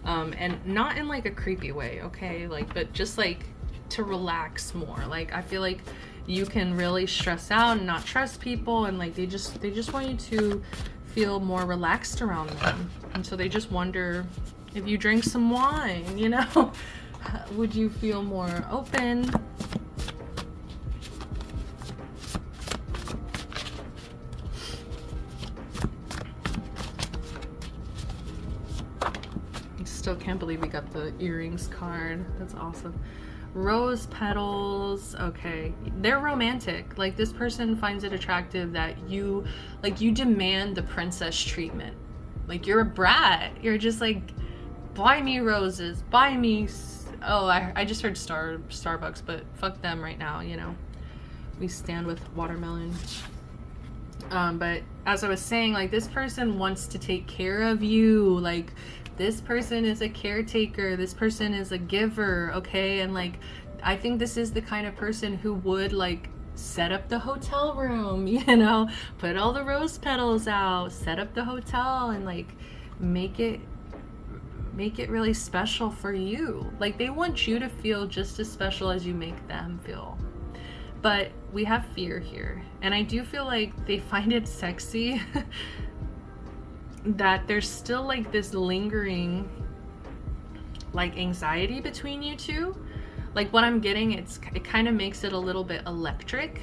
and not in like a creepy way, okay? Like, but just like to relax more. Like I feel like you can really stress out and not trust people, and like they just want you to feel more relaxed around them. And so they just wonder if you drink some wine, you know, would you feel more open? I still can't believe we got the earrings card. That's awesome. Rose petals. Okay, they're romantic. Like this person finds it attractive that you demand the princess treatment. Like you're a brat. You're just like, buy me roses, buy me I just heard Starbucks, but fuck them right now, you know. We stand with watermelon. But as I was saying, like this person wants to take care of you. Like this person is a caretaker. This person is a giver, okay? And like, I think this is the kind of person who would like set up the hotel room, you know, put all the rose petals out, set up the hotel, and like make it really special for you. Like they want you to feel just as special as you make them feel. But we have fear here, and I do feel like they find it sexy that there's still like this lingering like anxiety between you two. Like what I'm getting, it kind of makes it a little bit electric.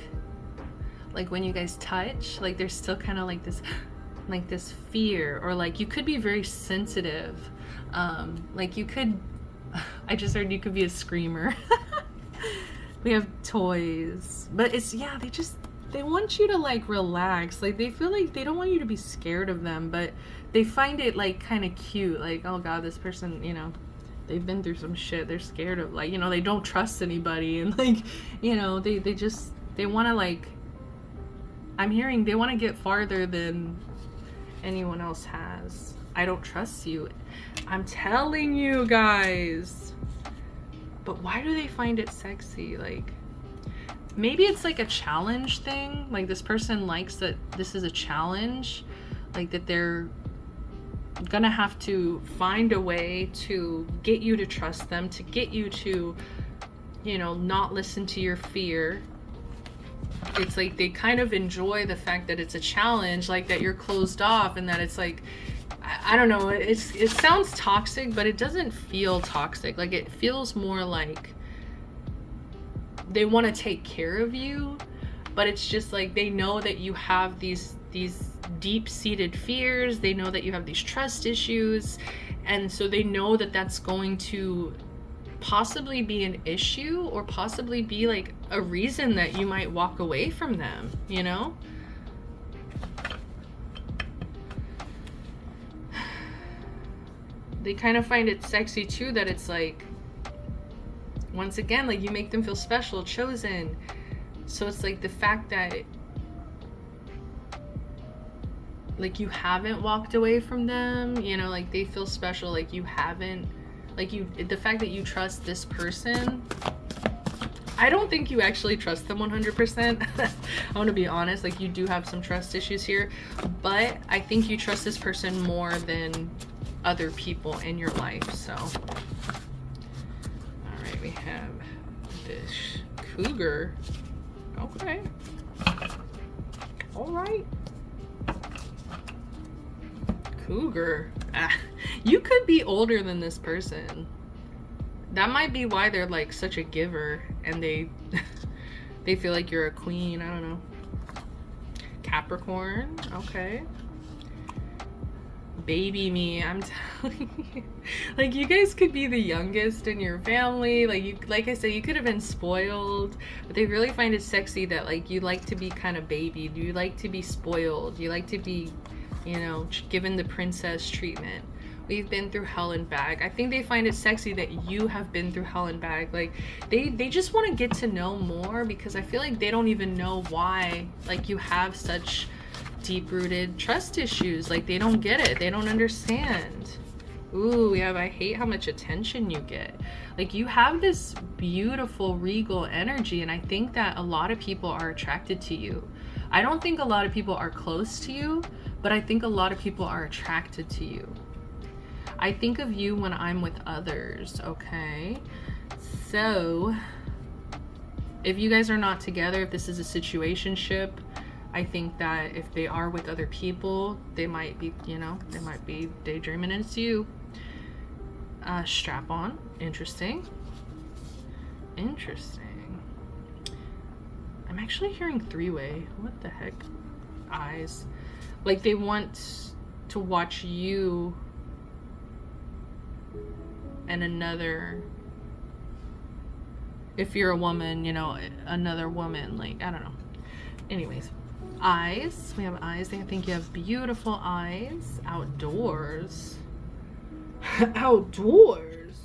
Like when you guys touch, like there's still kind of like this fear, or like you could be very sensitive. Like you could, I just heard you could be a screamer. We have toys, but it's, yeah, they want you to like relax. Like they feel like they don't want you to be scared of them, but they find it like kind of cute. Like, oh God, this person, you know, they've been through some shit. They're scared of, like, you know, they don't trust anybody. And like, you know, they want to, like, I'm hearing they want to get farther than anyone else has. I don't trust you. I'm telling you guys. But why do they find it sexy? Like, maybe it's like a challenge thing. Like this person likes that this is a challenge. Like that they're gonna have to find a way to get you to trust them, to get you to, you know, not listen to your fear. It's like they kind of enjoy the fact that it's a challenge, like that you're closed off, and that it's like, I don't know, it sounds toxic, but it doesn't feel toxic. Like it feels more like they want to take care of you, but it's just like they know that you have these deep-seated fears. They know that you have these trust issues, and so they know that that's going to possibly be an issue, or possibly be like a reason that you might walk away from them, you know? They kind of find it sexy too, that it's like, once again, like you make them feel special, chosen. So it's like the fact that like you haven't walked away from them, you know, like they feel special, like you haven't, like the fact that you trust this person. I don't think you actually trust them 100%. I want to be honest, like you do have some trust issues here, but I think you trust this person more than other people in your life. So all right, we have this cougar. Okay, all right, cougar. You could be older than this person. That might be why they're like such a giver, and they feel like you're a queen. I don't know. Capricorn. Okay. Baby me, I'm telling you. Like you guys could be the youngest in your family. Like I said, you could have been spoiled, but they really find it sexy that like you like to be kind of babied. You like to be spoiled. You like to be, you know, given the princess treatment. We've been through hell and back. I think they find it sexy that you have been through hell and back. Like they just want to get to know more, because I feel like they don't even know why like you have such deep-rooted trust issues. Like they don't get it. They don't understand. Ooh, we have, I hate how much attention you get. Like you have this beautiful regal energy, and I think that a lot of people are attracted to you. I don't think a lot of people are close to you, but I think a lot of people are attracted to you. I think of you when I'm with others, okay? So if you guys are not together, if this is a situationship, I think that if they are with other people, they might be, you know, they might be daydreaming, and it's you. Strap on. Interesting. Interesting. I'm actually hearing three-way. What the heck? Eyes. Like they want to watch you and another, if you're a woman, you know, another woman, like, I don't know. Anyways, eyes. We have eyes. I think you have beautiful eyes. Outdoors. Outdoors.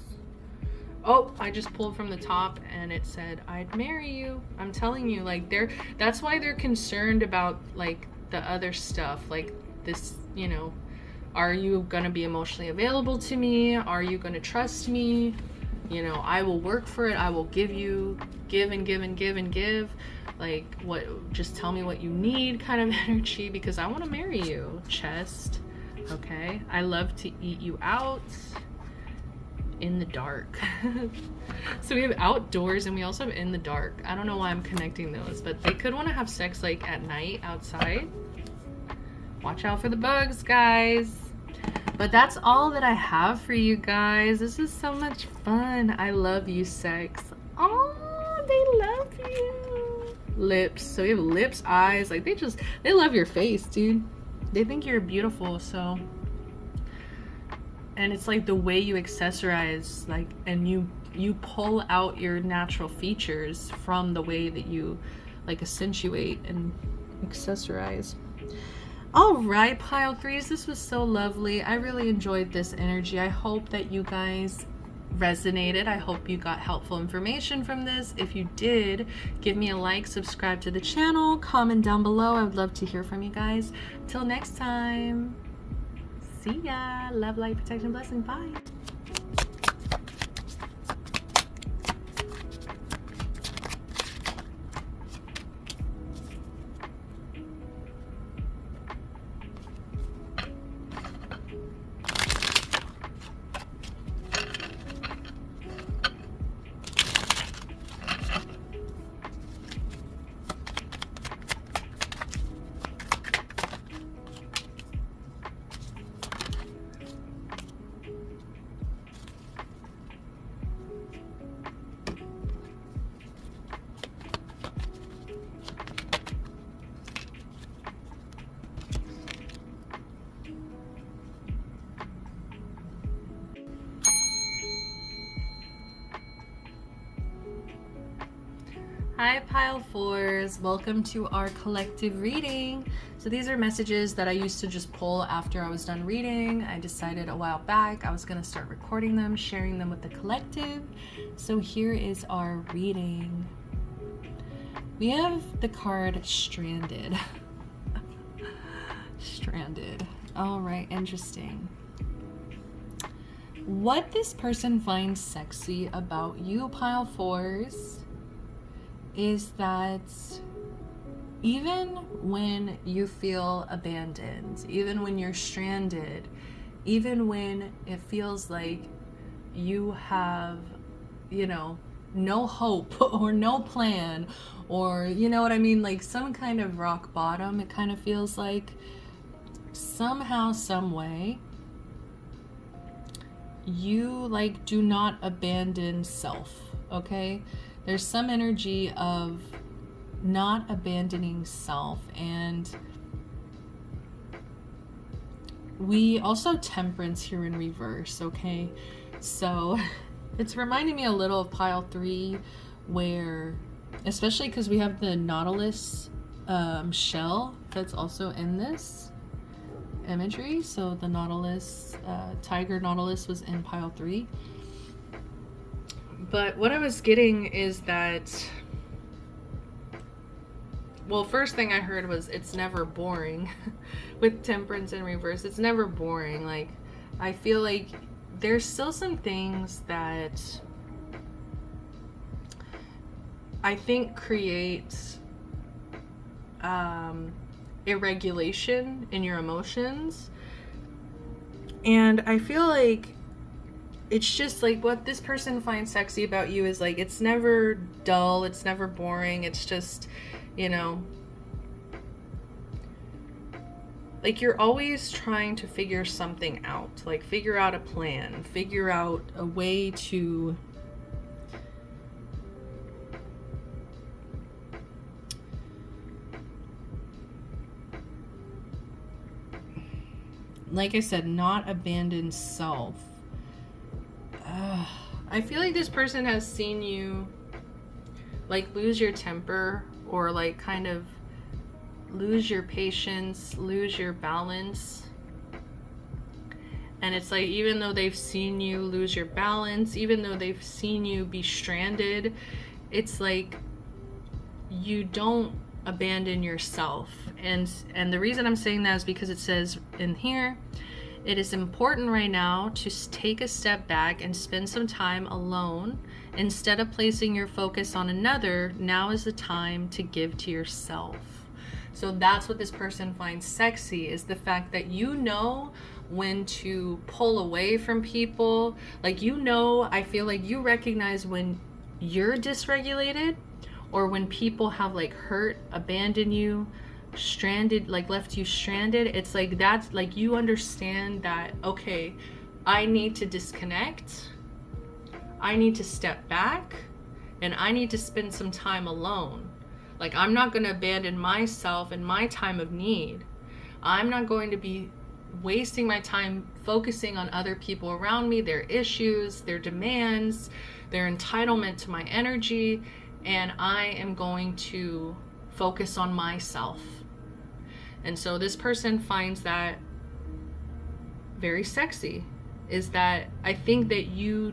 Oh, I just pulled from the top and it said, I'd marry you. I'm telling you, like that's why they're concerned about like the other stuff, like this, you know, are you gonna be emotionally available to me? Are you gonna trust me? You know, I will work for it. I will give you, give and give and give and give. Like what, just tell me what you need kind of energy, because I want to marry you. Chest. Okay. I love to eat you out in the dark. So we have outdoors and we also have in the dark. I don't know why I'm connecting those, but they could want to have sex like at night outside. Watch out for the bugs, guys. But that's all that I have for you guys. This is so much fun. I love you, sex. Oh, they love you. Lips. So we have lips, eyes. Like they love your face, dude. They think you're beautiful. So, and it's like the way you accessorize, like, and you pull out your natural features from the way that you like accentuate and accessorize. All right, pile threes, this was so lovely. I really enjoyed this energy. I hope that you guys resonated. I hope you got helpful information from this. If you did, give me a like, subscribe to the channel, comment down below. I would love to hear from you guys. Till next time, see ya. Love, light, protection, blessing. Bye. Hi pile fours, welcome to our collective reading. So these are messages that I used to just pull after I was done reading. I decided a while back I was going to start recording them, sharing them with the collective. So here is our reading. We have the card Stranded. Stranded. All right, interesting. What this person finds sexy about you, pile fours, is that even when you feel abandoned, even when you're stranded, even when it feels like you have, you know, no hope or no plan, or you know what I mean, like some kind of rock bottom, it kind of feels like somehow, some way, you like do not abandon self, okay? There's some energy of not abandoning self, and we also Temperance here in reverse, okay? So it's reminding me a little of pile 3, where, especially because we have the Nautilus shell that's also in this imagery. So the Nautilus, Tiger Nautilus was in pile 3. But what I was getting is that, well, first thing I heard was it's never boring with Temperance in reverse. It's never boring. Like, I feel like there's still some things that I think create irregulation in your emotions. And I feel like it's just like what this person finds sexy about you is like, it's never dull, it's never boring, it's just, you know, like you're always trying to figure something out, like figure out a plan, figure out a way to like I said, not abandon self. I feel like this person has seen you like lose your temper, or like kind of lose your patience, lose your balance. And it's like, even though they've seen you lose your balance, even though they've seen you be stranded, it's like you don't abandon yourself. And the reason I'm saying that is because it says in here, it is important right now to take a step back and spend some time alone. Instead of placing your focus on another, now is the time to give to yourself. So that's what this person finds sexy, is the fact that you know when to pull away from people. Like, you know, I feel like you recognize when you're dysregulated, or when people have like hurt, abandoned you, stranded, like left you stranded, it's like that's like you understand that, okay, I need to disconnect, I need to step back, and I need to spend some time alone. Like, I'm not going to abandon myself in my time of need. I'm not going to be wasting my time focusing on other people around me, their issues, their demands, their entitlement to my energy, and I am going to focus on myself. And so this person finds that very sexy, is that I think that you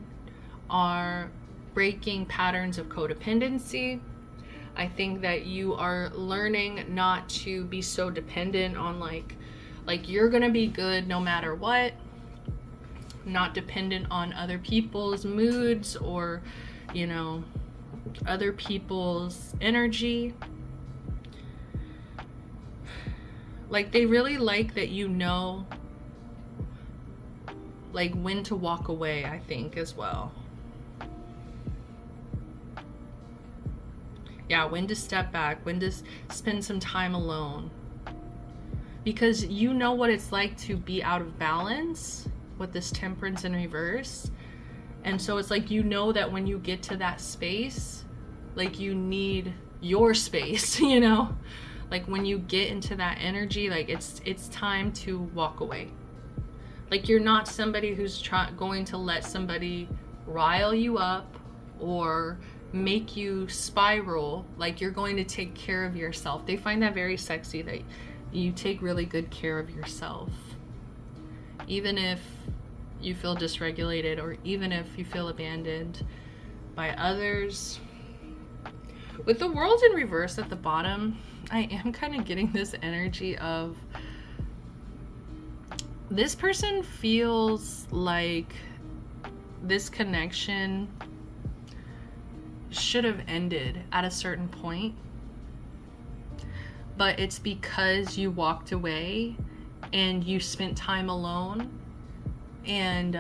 are breaking patterns of codependency. I think that you are learning not to be so dependent on like you're gonna be good no matter what, not dependent on other people's moods or, you know, other people's energy. Like, they really like that, you know, like when to walk away, I think, as well. Yeah, when to step back, when to spend some time alone. Because you know what it's like to be out of balance with this temperance in reverse. And so it's like, you know that when you get to that space, like you need your space, you know? Like when you get into that energy, like it's time to walk away. Like, you're not somebody who's going to let somebody rile you up or make you spiral. Like, you're going to take care of yourself. They find that very sexy, that you take really good care of yourself. Even if you feel dysregulated, or even if you feel abandoned by others. With the world in reverse at the bottom, I am kind of getting this energy of this person feels like this connection should have ended at a certain point, but it's because you walked away and you spent time alone, and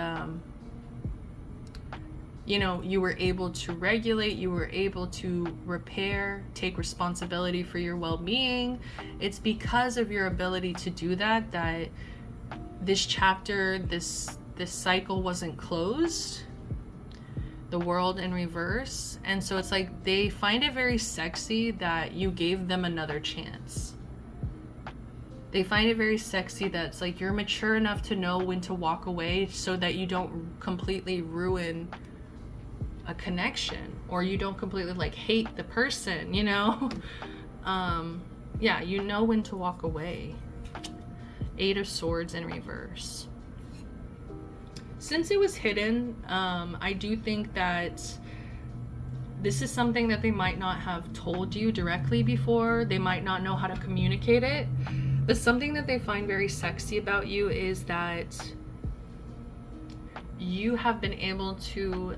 you know, you were able to regulate, you were able to repair, take responsibility for your well-being. It's because of your ability to do that that this chapter, this cycle wasn't closed. The world in reverse. And so it's like they find it very sexy that you gave them another chance. They find it very sexy that it's like you're mature enough to know when to walk away, so that you don't completely ruin a connection, or you don't completely like hate the person, you know? Yeah, you know when to walk away. 8 of Swords in reverse. Since it was hidden, I do think that this is something that they might not have told you directly before. They might not know how to communicate it. But something that they find very sexy about you is that you have been able to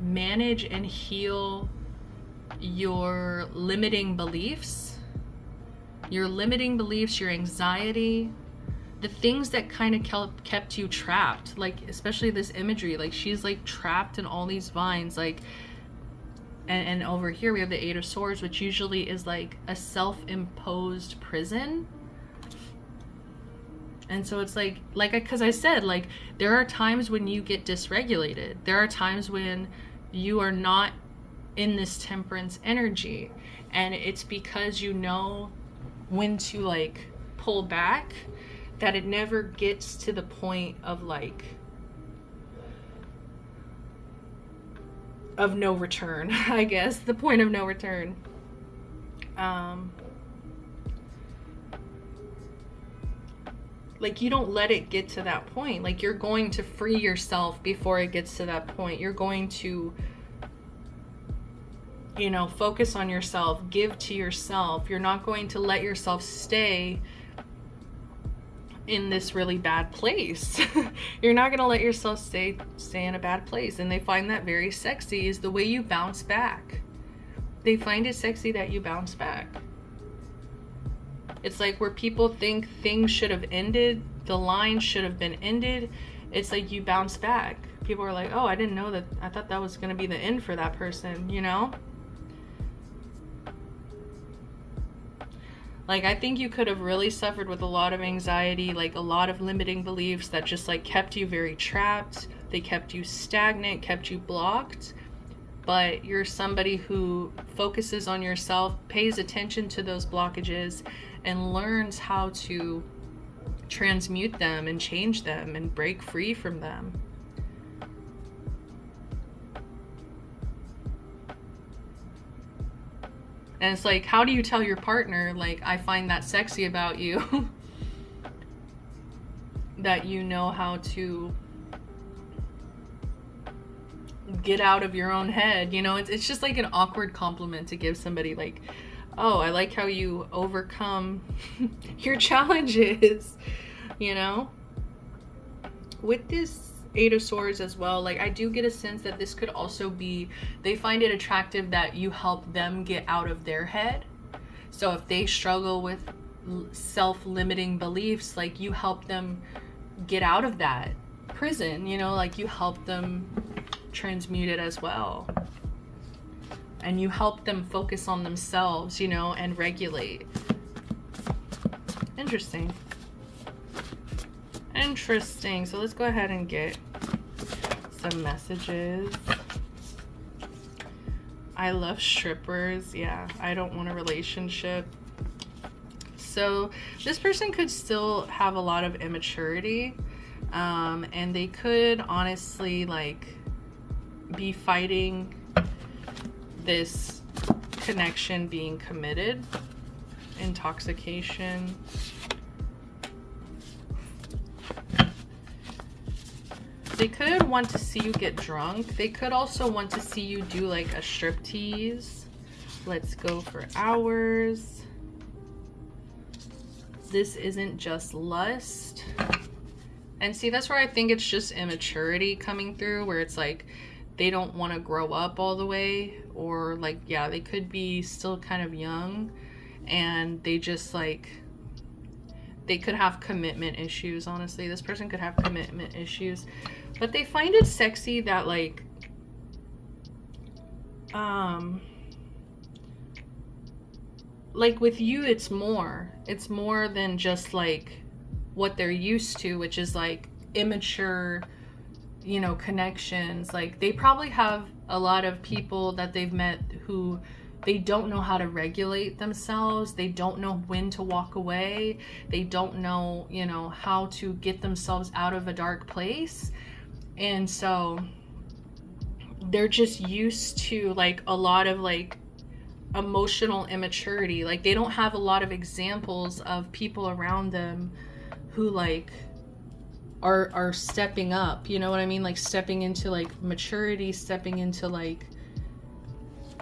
manage and heal your limiting beliefs. Your limiting beliefs, your anxiety, the things that kind of kept you trapped, like especially this imagery, like she's like trapped in all these vines, like, and over here we have the 8 of Swords, which usually is like a self-imposed prison. And so it's like because I said, like, there are times when you get dysregulated. There are times when you are not in this temperance energy, and it's because you know when to like pull back, that it never gets to the point of like of no return. I guess the point of no return. Like, you don't let it get to that point. Like, you're going to free yourself before it gets to that point. You're going to, you know, focus on yourself, give to yourself. You're not going to let yourself stay in this really bad place. You're not going to let yourself stay in a bad place. And they find that very sexy, is the way you bounce back. They find it sexy that you bounce back. It's like where people think things should have ended, the line should have been ended, it's like you bounce back. People are like, oh, I didn't know that. I thought that was going to be the end for that person, you know? Like, I think you could have really suffered with a lot of anxiety, like a lot of limiting beliefs that just like kept you very trapped. They kept you stagnant, kept you blocked. But you're somebody who focuses on yourself, pays attention to those blockages, and learns how to transmute them and change them and break free from them. And it's like, how do you tell your partner, like, I find that sexy about you? That you know how to get out of your own head, you know? It's just like an awkward compliment to give somebody, like, oh, I like how you overcome your challenges, you know? With this Eight of Swords as well, like, I do get a sense that this could also be, they find it attractive that you help them get out of their head. So if they struggle with self-limiting beliefs, like, you help them get out of that prison, you know, like, you help them transmute it as well. And you help them focus on themselves, you know, and regulate. Interesting. Interesting. So let's go ahead and get some messages. I love strippers. Yeah, I don't want a relationship. So this person could still have a lot of immaturity, and they could honestly like be fighting this connection being committed. Intoxication. They could want to see you get drunk. They could also want to see you do like a striptease. Let's go for hours. This isn't just lust. And see, that's where I think it's just immaturity coming through, where it's like they don't want to grow up all the way, or like, yeah, they could be still kind of young and they just like, they could have commitment issues. Honestly, this person could have commitment issues, but they find it sexy that like with you, it's more than just like what they're used to, which is like immature, you know, connections. Like, they probably have a lot of people that they've met who they don't know how to regulate themselves. They don't know when to walk away. They don't know, you know, how to get themselves out of a dark place. And so they're just used to like a lot of like emotional immaturity. Like, they don't have a lot of examples of people around them who like are stepping up, you know what I mean? Like stepping into like maturity, stepping into like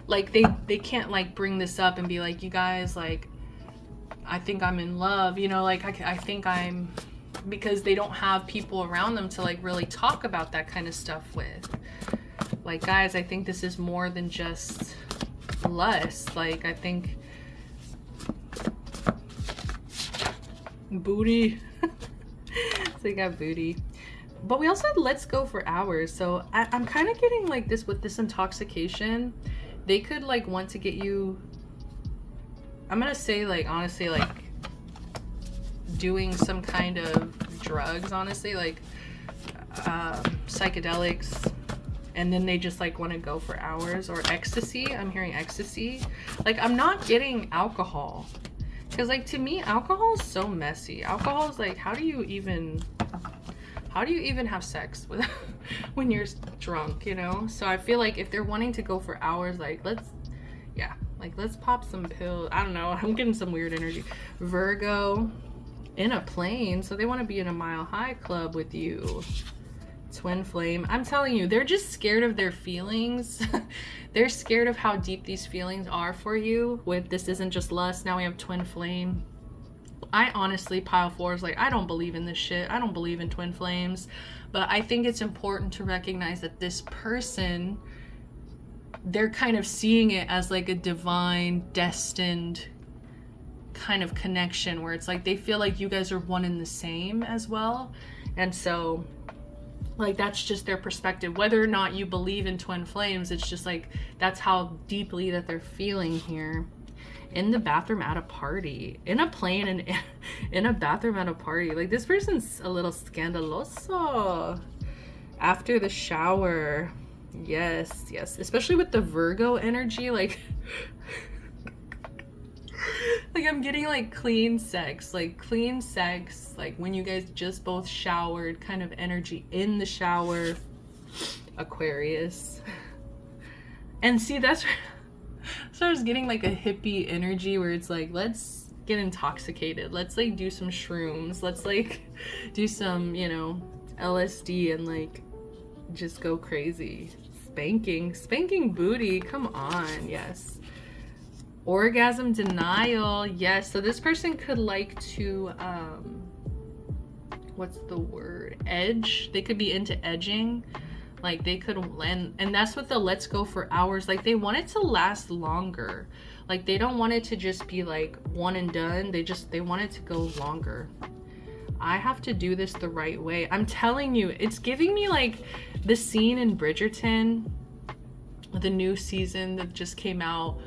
they can't like bring this up and be like, you guys, like, I think I'm in love, you know, like I think I'm, because they don't have people around them to like really talk about that kind of stuff with. Like, guys, I think this is more than just lust. Like, I think booty. So they got booty. But we also had let's go for hours. So I'm kind of getting like this with this intoxication. They could like want to get you, I'm gonna say like, honestly, like doing some kind of drugs, honestly, like psychedelics, and then they just like want to go for hours. Or ecstasy. I'm hearing ecstasy. Like, I'm not getting alcohol, because like, to me, alcohol is so messy. Alcohol is like, how do you even have sex with when you're drunk, you know? So I feel like if they're wanting to go for hours, like, let's pop some pills. I don't know, I'm getting some weird energy. Virgo in a plane, so they want to be in a Mile High Club with you. Twin flame. I'm telling you, they're just scared of their feelings. They're scared of how deep these feelings are for you. With this isn't just lust, now we have twin flame. I honestly, pile 4 is like, I don't believe in this shit. I don't believe in twin flames. But I think it's important to recognize that this person, they're kind of seeing it as like a divine, destined kind of connection, where it's like they feel like you guys are one and the same as well. And so like, that's just their perspective. Whether or not you believe in twin flames, it's just like, that's how deeply that they're feeling here. in the bathroom at a party, in a plane, and in a bathroom at a party. Like, this person's a little scandaloso. After the shower. Yes, yes. Especially with the Virgo energy, like like I'm getting like clean sex, like when you guys just both showered, kind of energy in the shower. Aquarius. And see, that's so I was getting like a hippie energy where it's like, let's get intoxicated, let's like do some shrooms, let's like do some, you know, LSD and like just go crazy. Spanking booty, come on. Yes. Orgasm denial. Yes, so this person could like to what's the word, edge. They could be into edging. Like they could, and that's what the let's go for hours, like they want it to last longer. Like they don't want it to just be like one and done. They want it to go longer. I have to do this the right way. I'm telling you, it's giving me like the scene in Bridgerton, the new season that just came out.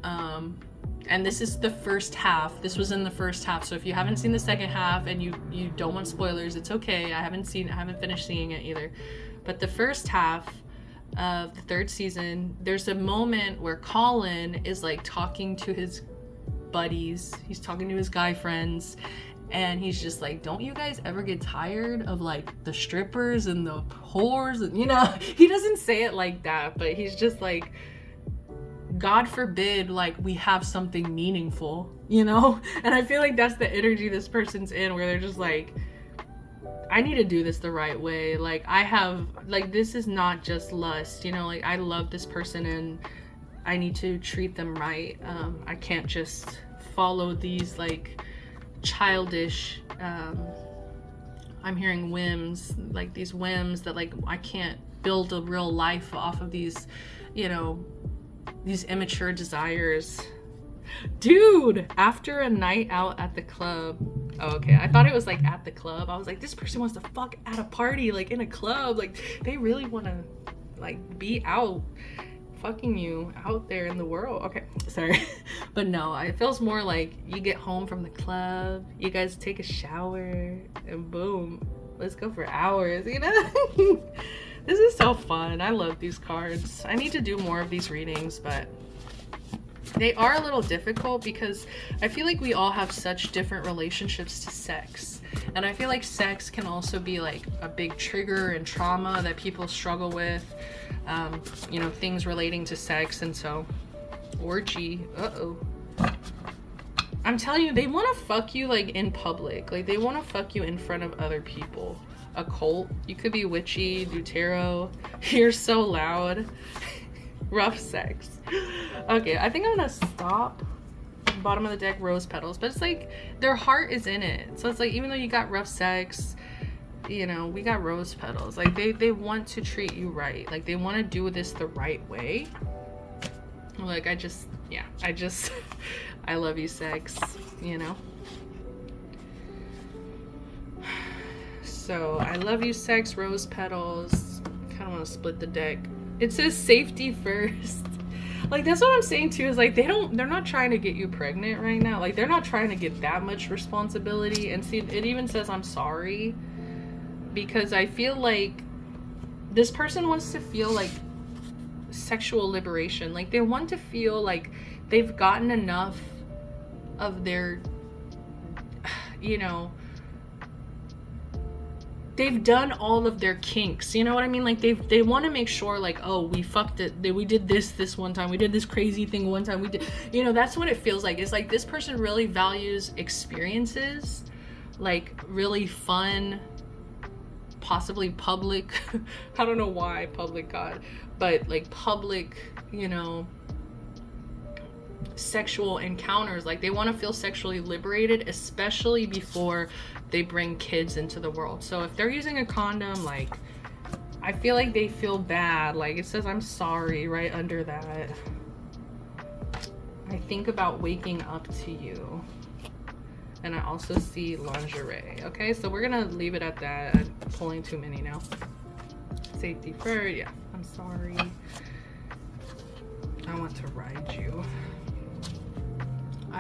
And this is the first half. This was in the first half. So if you haven't seen the second half and you don't want spoilers, it's okay. I haven't finished seeing it either. But the first half of the third season, there's a moment where Colin is like talking to his buddies. He's talking to his guy friends. And he's just like, don't you guys ever get tired of like the strippers and the whores? And, you know, he doesn't say it like that, but he's just like, God forbid, like we have something meaningful, you know? And I feel like that's the energy this person's in, where they're just like, I need to do this the right way. Like I have, like, this is not just lust, you know, like I love this person and I need to treat them right. I can't just follow these like childish, I'm hearing whims, like these whims that like I can't build a real life off of these, you know, these immature desires. Dude, after a night out at the club. Oh, okay, I thought it was like at the club. I was like, this person wants to fuck at a party, like in a club. Like they really want to like be out fucking you out there in the world. Okay, sorry. But no, it feels more like you get home from the club, you guys take a shower, and boom, let's go for hours, you know? This is so fun. I love these cards. I need to do more of these readings, but they are a little difficult because I feel like we all have such different relationships to sex. And I feel like sex can also be like a big trigger and trauma that people struggle with. You know, things relating to sex. And so, orgy. I'm telling you, they want to fuck you like in public. Like they want to fuck you in front of other people. Occult. You could be witchy, do tarot. You're so loud. Rough sex. Okay, I think I'm gonna stop. Bottom of the deck, rose petals. But it's like their heart is in it. So it's like, even though you got rough sex, you know, we got rose petals. Like they want to treat you right. Like they want to do this the right way. Like I love you, sex, you know. So I love you, sex, rose petals. I kind of want to split the deck. It says safety first. Like that's what I'm saying too, is like they're not trying to get you pregnant right now. Like they're not trying to get that much responsibility. And see, it even says I'm sorry, because I feel like this person wants to feel like sexual liberation. Like they want to feel like they've gotten enough of their, you know, they've done all of their kinks, you know what I mean? Like they want to make sure like, oh, we fucked it, we did this one time, we did this crazy thing one time, we did, you know, that's what it feels like. It's like this person really values experiences, like really fun, possibly public I don't know why public, God, but like public, you know, sexual encounters. Like they want to feel sexually liberated, especially before they bring kids into the world. So if they're using a condom, like I feel like they feel bad. Like it says I'm sorry right under that. I think about waking up to you. And I also see lingerie. Okay, so we're gonna leave it at that. I'm pulling too many now. Safety first. Yeah, I'm sorry. I want to ride you.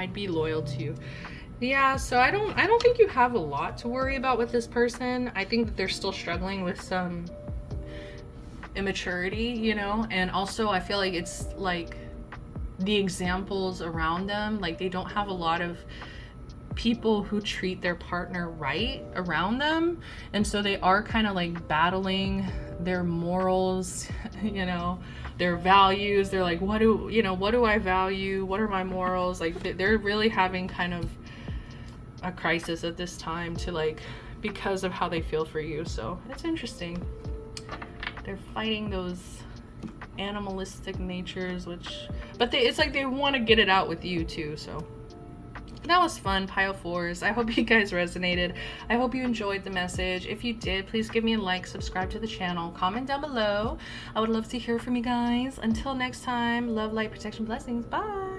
I'd be loyal to you. Yeah, so I don't think you have a lot to worry about with this person. I think that they're still struggling with some immaturity, you know, and also I feel like it's like the examples around them, like they don't have a lot of people who treat their partner right around them, and so they are kind of like battling their morals, you know, their values. They're like, what do I value, what are my morals? Like they're really having kind of a crisis at this time to like, because of how they feel for you. So it's interesting, they're fighting those animalistic natures, which, but it's like they want to get it out with you too. So that was fun, pile fours. I hope you guys resonated. I hope you enjoyed the message. If you did, please give me a like, subscribe to the channel, comment down below. I would love to hear from you guys. Until next time, love, light, protection, blessings. Bye.